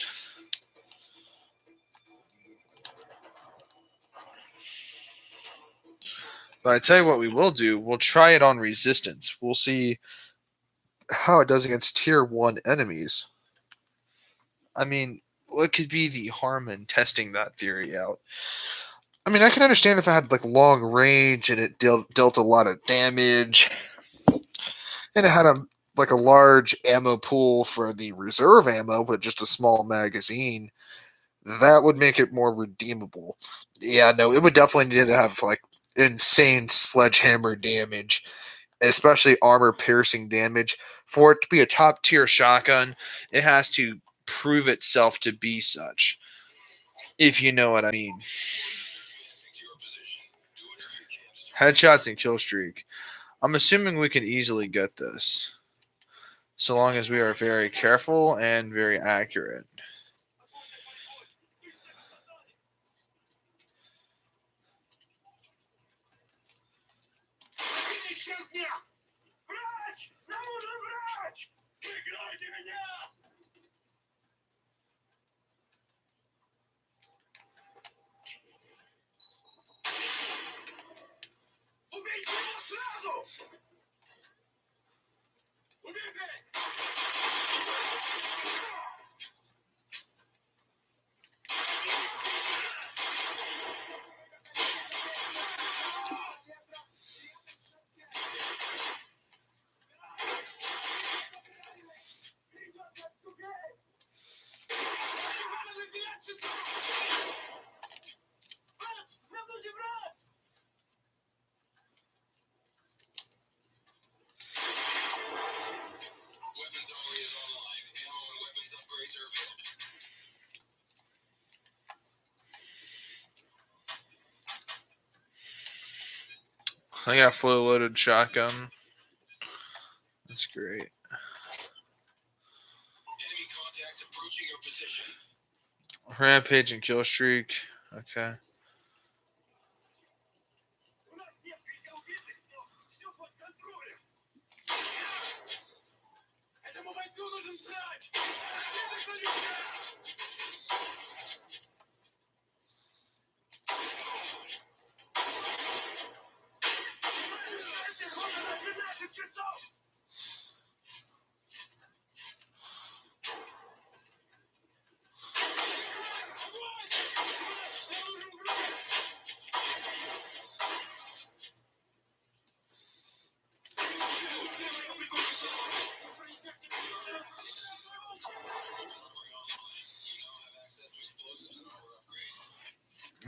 But I tell you what we will do. We'll try it on resistance. We'll see how it does against tier 1 enemies. I mean, what could be the harm in testing that theory out? I mean, I can understand if it had like long range and it dealt a lot of damage, and it had a large ammo pool for the reserve ammo, but just a small magazine. That would make it more redeemable. Yeah, no, it would definitely need to have like insane sledgehammer damage, especially armor piercing damage. For it to be a top tier shotgun, it has to prove itself to be such. If you know what I mean. Advancing to your position. Headshots and kill streak. I'm assuming we can easily get this, so long as we are very careful and very accurate. Убейте его сразу! Убейте! Weapons only is online. Ammo and weapons upgrades are available. I got fully loaded shotgun. That's great. Enemy contacts approaching your position. Rampage and kill streak. Okay. У нас несколько убитых, но все под контролем. Этому бойцу нужен врач! Пехота на 12 часов!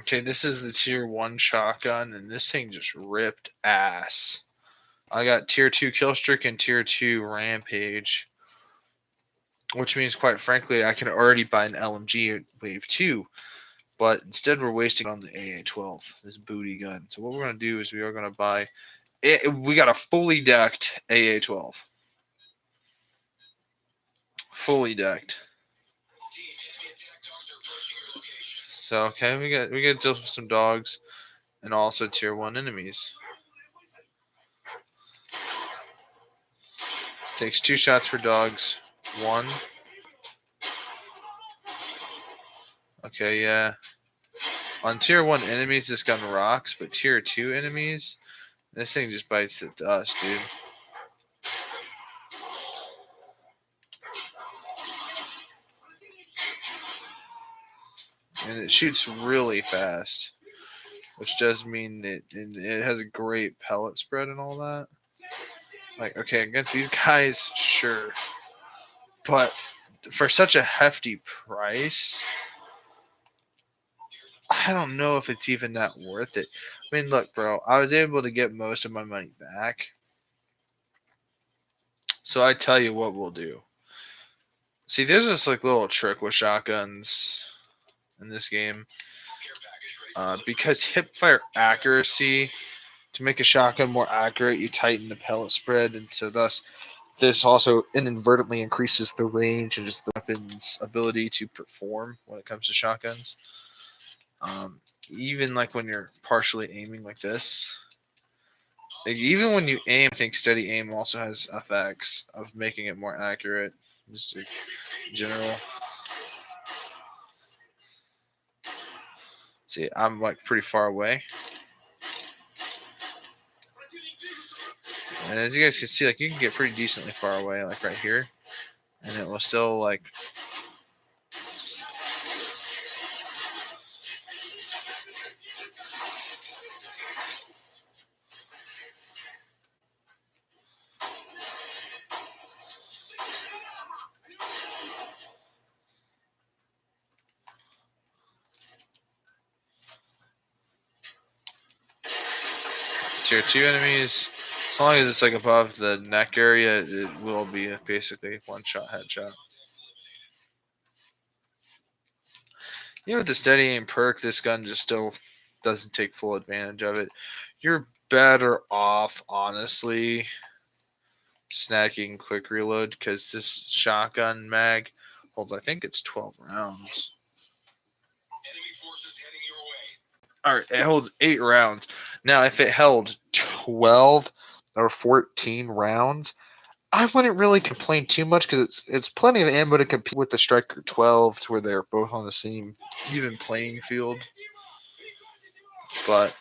Okay, this is the tier 1 shotgun, and this thing just ripped ass. I got tier 2 kill streak and tier 2 rampage, which means, quite frankly, I can already buy an LMG wave 2, but instead we're wasting it on the AA-12, this booty gun. So what we're going to do is we are going to buy it. We got a fully decked AA-12. Fully decked. Team, enemy attack dogs are approaching your location. So okay, we get to deal with some dogs and also tier 1 enemies. Takes 2 shots for dogs. 1. Okay, yeah. On tier 1 enemies, this gun rocks, but tier 2 enemies, this thing just bites the dust, dude. And it shoots really fast, which does mean it has a great pellet spread and all that. Like, okay, against these guys, sure. But for such a hefty price, I don't know if it's even that worth it. I mean, look, bro, I was able to get most of my money back. So I tell you what we'll do. See, there's this like little trick with shotguns in this game. Because hipfire accuracy, to make a shotgun more accurate, you tighten the pellet spread, and so thus this also inadvertently increases the range and just the weapon's ability to perform when it comes to shotguns. Even like when you're partially aiming like this, like even when you aim, I think steady aim also has effects of making it more accurate. Just in general. See, I'm like pretty far away. And as you guys can see, like you can get pretty decently far away, like right here. And it will still like tier 2 enemies. As long as it's like above the neck area, it will be basically one-shot headshot. Even with the steady aim perk, this gun just still doesn't take full advantage of it. You're better off, honestly, snacking quick reload because this shotgun mag holds, I think it's 12 rounds. Enemy forces heading your way. All right, it holds 8 rounds. Now, if it held 12 or 14 rounds, I wouldn't really complain too much because it's plenty of ammo to compete with the Striker 12 to where they're both on the same. even playing field, but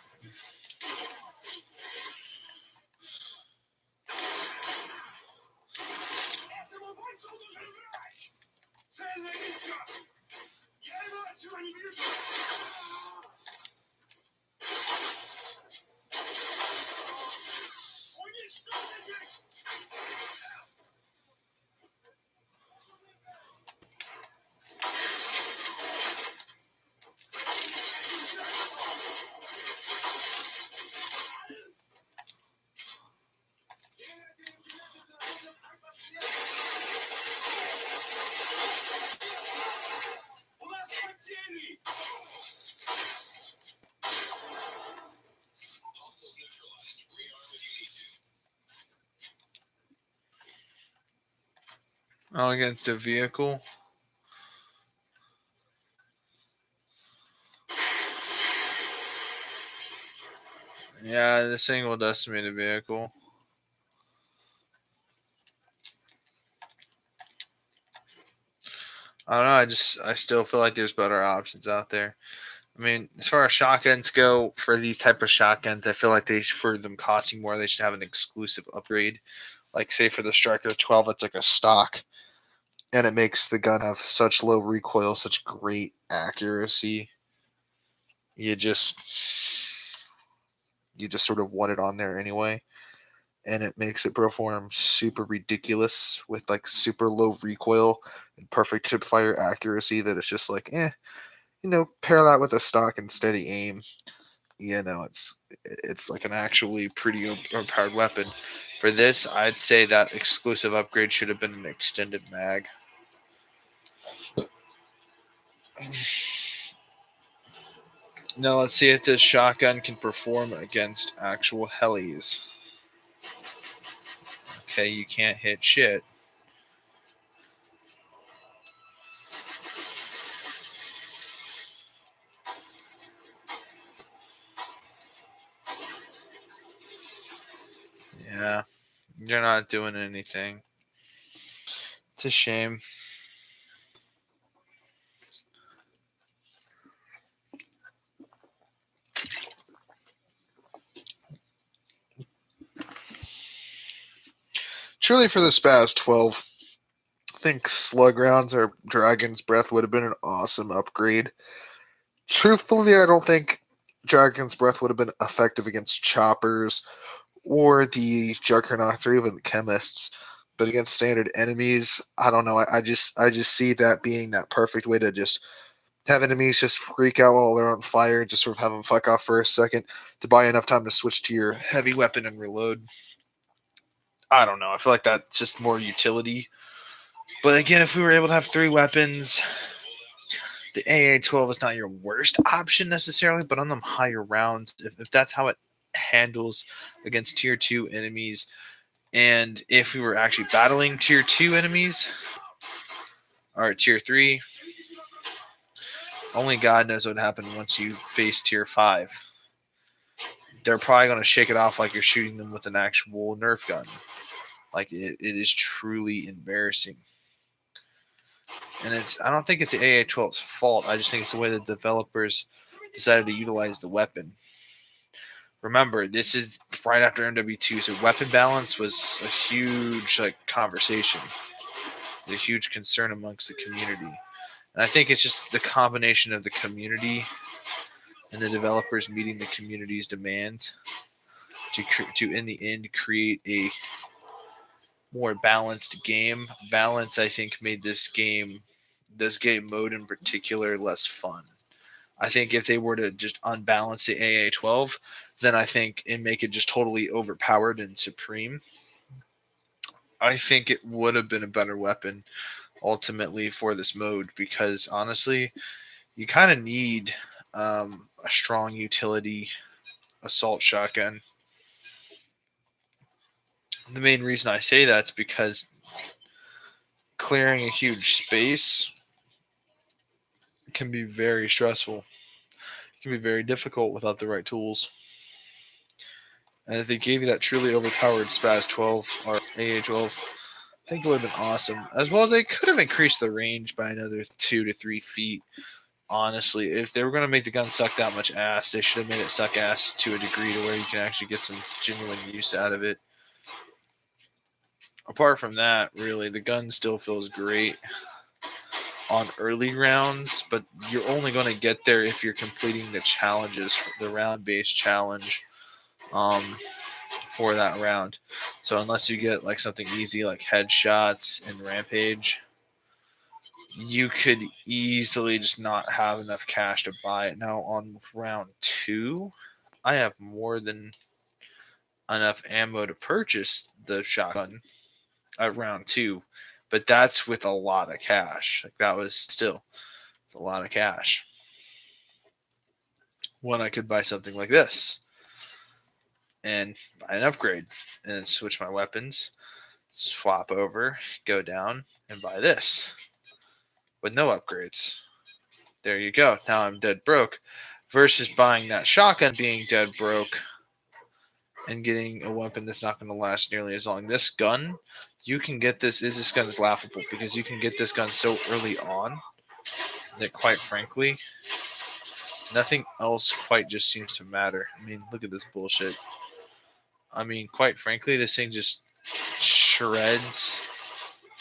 Hostiles neutralized. Rearm if you need to. all against a vehicle. Yeah, the single decimated vehicle. I don't know. I still feel like there's better options out there. I mean, as far as shotguns go, for these type of shotguns, I feel like for them costing more, they should have an exclusive upgrade. Like, say for the Striker 12, it's like a stock, And it makes the gun have such low recoil, such great accuracy. You just sort of want it on there anyway. And it makes it perform super ridiculous with like super low recoil and perfect tip fire accuracy that it's just like, pair that with a stock and steady aim. It's like an actually pretty overpowered weapon. For this, I'd say that exclusive upgrade should have been an extended mag. Now let's see if this shotgun can perform against actual helis. Okay, you can't hit shit. Yeah, you're not doing anything. It's a shame. Truly for the Spaz 12, I think Slug Rounds or Dragon's Breath would have been an awesome upgrade. Truthfully, I don't think Dragon's Breath would have been effective against choppers or the Juggernauts or even the chemists. But against standard enemies, I don't know. I just see that being that perfect way to just have enemies just freak out while they're on fire, just sort of have them fuck off for a second to buy enough time to switch to your Heavy weapon and reload. I don't know. I feel like that's just more utility. But again, if we were able to have 3 weapons, the AA-12 is not your worst option necessarily, but on them higher rounds, if that's how it handles against tier 2 enemies, and if we were actually battling tier 2 enemies, or tier 3, only God knows what would happen once you face tier 5. They're probably going to shake it off like you're shooting them with an actual Nerf gun. Like, it is truly embarrassing. And I don't think it's the AA-12's fault. I just think it's the way the developers decided to utilize the weapon. Remember, this is right after MW2, so weapon balance was a huge conversation. It was a huge concern amongst the community. And I think it's just the combination of the community and the developers meeting the community's demands to in the end create a more balanced game. Balance, I think, made this game mode in particular less fun. I think if they were to just unbalance the AA-12, then I think and make it just totally overpowered and supreme, I think it would have been a better weapon ultimately for this mode because honestly, you kind of need a strong utility assault shotgun. The main reason I say that's because clearing a huge space can be very stressful. It can be very difficult without the right tools. And if they gave you that truly overpowered Spaz 12 or AA12, I think it would have been awesome. As well as they could have increased the range by another 2 to 3 feet. Honestly, if they were going to make the gun suck that much ass, they should have made it suck ass to a degree to where you can actually get some genuine use out of it. Apart from that, really, the gun still feels great on early rounds, but you're only going to get there if you're completing the challenges, the round-based challenge for that round. So unless you get like something easy like headshots and rampage, you could easily just not have enough cash to buy it. Now on round 2, I have more than enough ammo to purchase the shotgun at round 2, but that's with a lot of cash. Like that was still it's a lot of cash. When I could buy something like this and buy an upgrade and then switch my weapons, swap over, go down and buy this with no upgrades. There you go. Now I'm dead broke. Versus buying that shotgun, being dead broke, and getting a weapon that's not going to last nearly as long. This gun, you can get this gun is laughable because you can get this gun so early on that, quite frankly, nothing else quite just seems to matter. I mean, look at this bullshit. I mean, quite frankly, this thing just shreds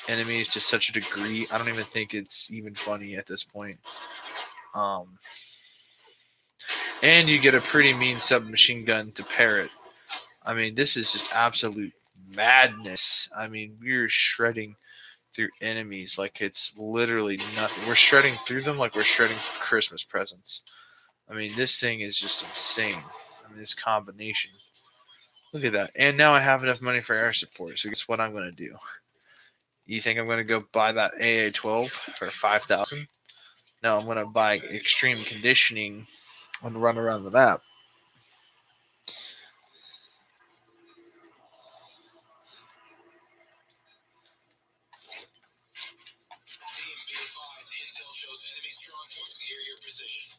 enemies to such a degree. I don't even think it's even funny at this point. And you get a pretty mean submachine gun to pair it. I mean, this is just absolute madness. I mean, we're shredding through enemies like it's literally nothing. We're shredding through them like we're shredding Christmas presents. I mean, this thing is just insane. I mean, this combination. Look at that. And now I have enough money for air support. So guess what I'm going to do? You think I'm going to go buy that AA-12 for $5,000? No, I'm going to buy extreme conditioning and run around the map. Team, be advised, intel shows enemy strongpoints near your position.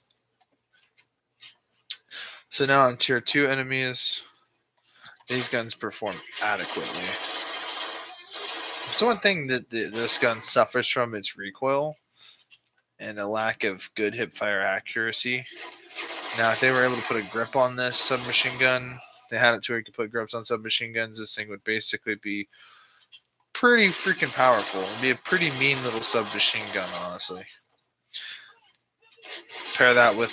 So now on tier 2 enemies, these guns perform adequately. So one thing that this gun suffers from is recoil and a lack of good hipfire accuracy. Now, if they were able to put a grip on this submachine gun, they had it to where you could put grips on submachine guns, this thing would basically be pretty freaking powerful. It'd be a pretty mean little submachine gun, honestly. Pair that with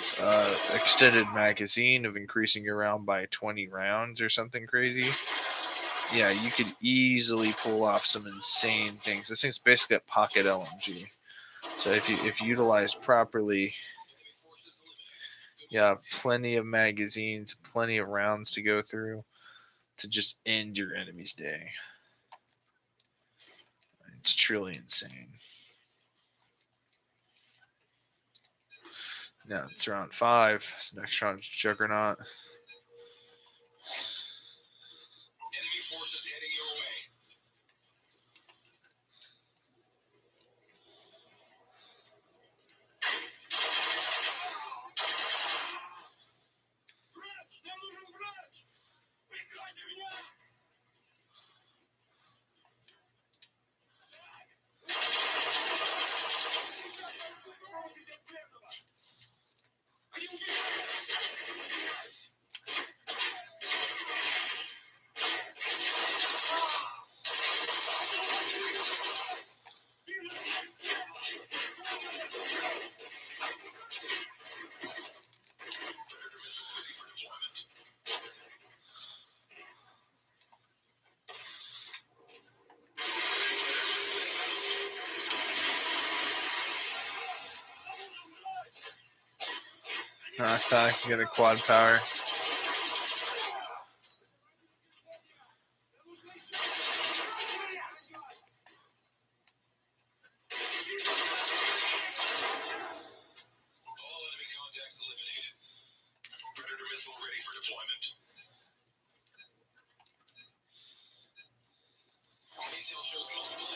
extended magazine of increasing your round by 20 rounds or something crazy. Yeah, you could easily pull off some insane things. This thing's basically a pocket LMG. So if you utilize properly, yeah, plenty of magazines, plenty of rounds to go through to just end your enemy's day. It's truly insane. Now it's round 5. Next round is Juggernaut. Enemy forces heading your way. I thought I could get a quad power. All enemy contacts eliminated. Predator missile ready for deployment.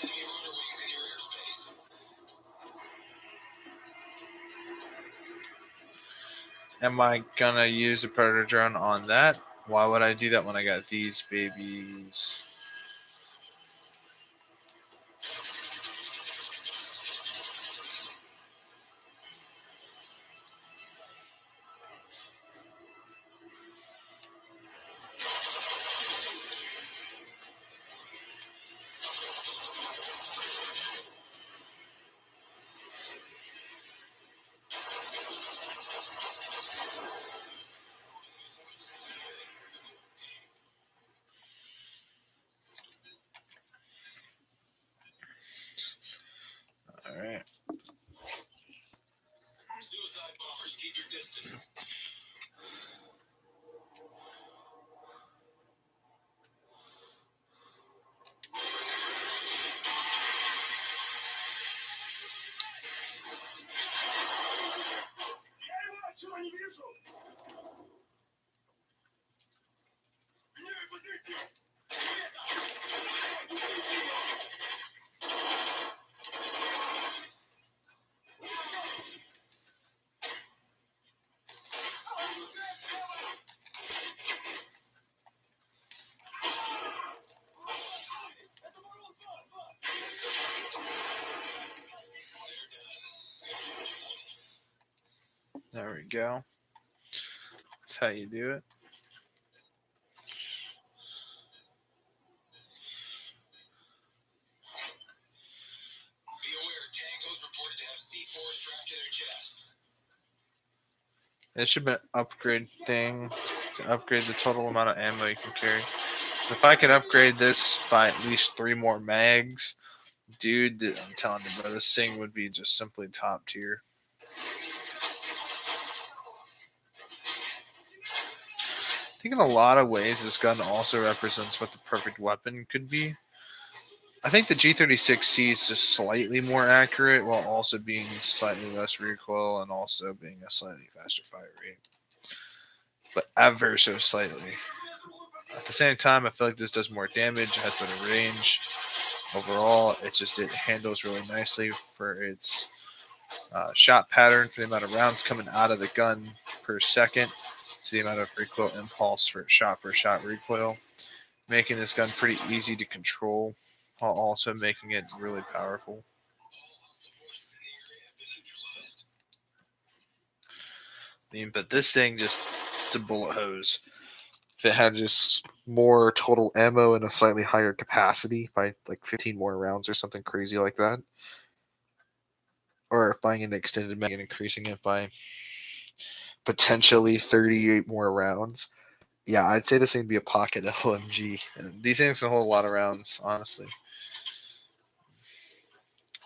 Enemy runner wings in your airspace. Am I gonna use a predator drone on that? Why would I do that when I got these babies? All right. Suicide bombers, keep your distance. There we go. That's how you do it. Be aware, Tangos reported to have C4 strapped to their chests. It should be an upgrade thing to upgrade the total amount of ammo you can carry. If I could upgrade this by at least 3 more mags, dude, I'm telling you, bro, this thing would be just simply top tier. I think in a lot of ways, this gun also represents what the perfect weapon could be. I think the G36C is just slightly more accurate while also being slightly less recoil and also being a slightly faster fire rate. But ever so slightly. At the same time, I feel like this does more damage, it has better range. Overall, it handles really nicely for its shot pattern, for the amount of rounds coming out of the gun per second, to the amount of recoil impulse for shot recoil, making this gun pretty easy to control while also making it really powerful. All hostile forces in the area have been neutralized. I mean, but this thing it's a bullet hose. If it had just more total ammo and a slightly higher capacity by like 15 more rounds or something crazy like that, or buying an extended mag and increasing it by potentially 38 more rounds, yeah, I'd say this thing would be a pocket LMG. And these things can hold a lot of rounds, honestly.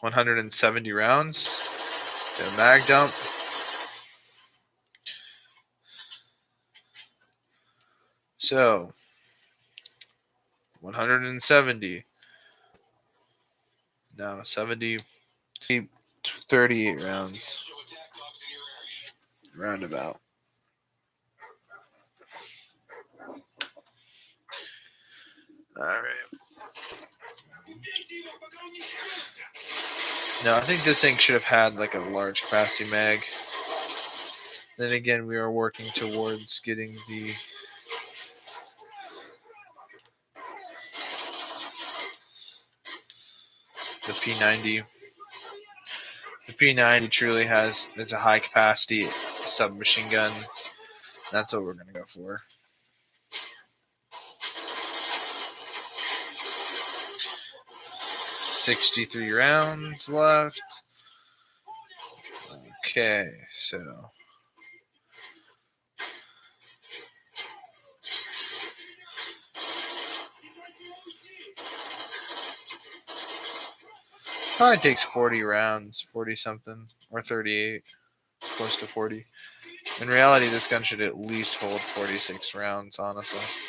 170 rounds. Get a mag dump. So, 170. No, 70. 38 rounds. Show attack dogs in your area. Roundabout. Alright. No, I think this thing should have had like a large capacity mag. Then again, we are working towards getting the P90. The P90 truly is a high capacity submachine gun. That's what we're gonna go for. $63 rounds left. Okay, so probably takes 40 rounds, 40 something, or 38, close to 40. In reality, this gun should at least hold 46 rounds, honestly.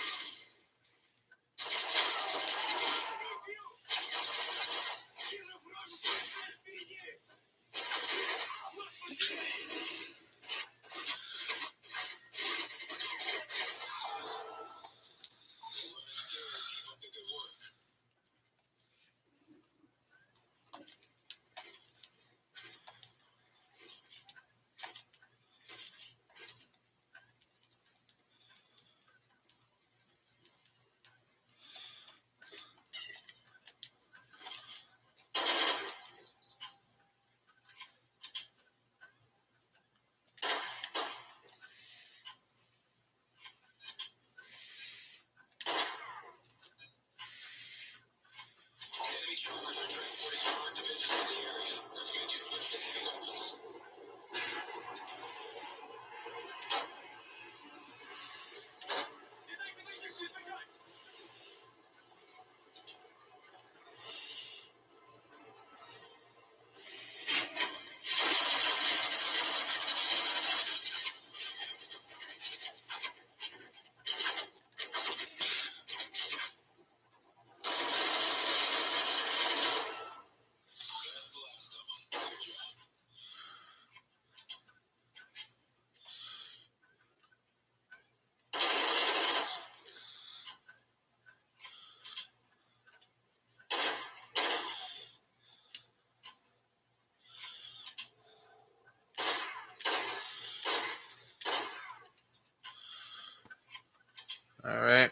All right.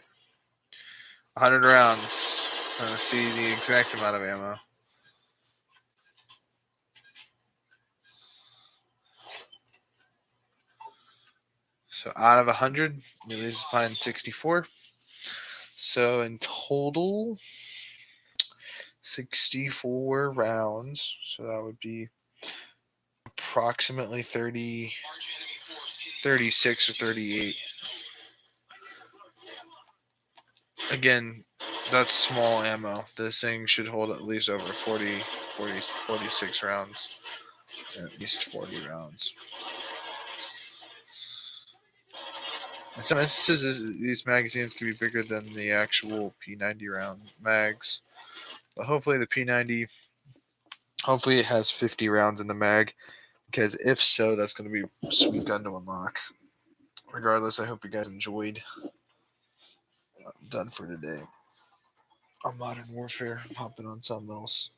100 rounds. Let's see the exact amount of ammo. So out of 100, it leaves behind 64. So in total, 64 rounds. So that would be approximately 30, 36 or 38. Again, that's small ammo. This thing should hold at least over 46 rounds. At least 40 rounds. In some instances, these magazines can be bigger than the actual P90 round mags. But hopefully the P90, hopefully it has 50 rounds in the mag. Because if so, that's going to be a sweet gun to unlock. Regardless, I hope you guys enjoyed. I'm done for today. On Modern Warfare, I'm hopping on something else.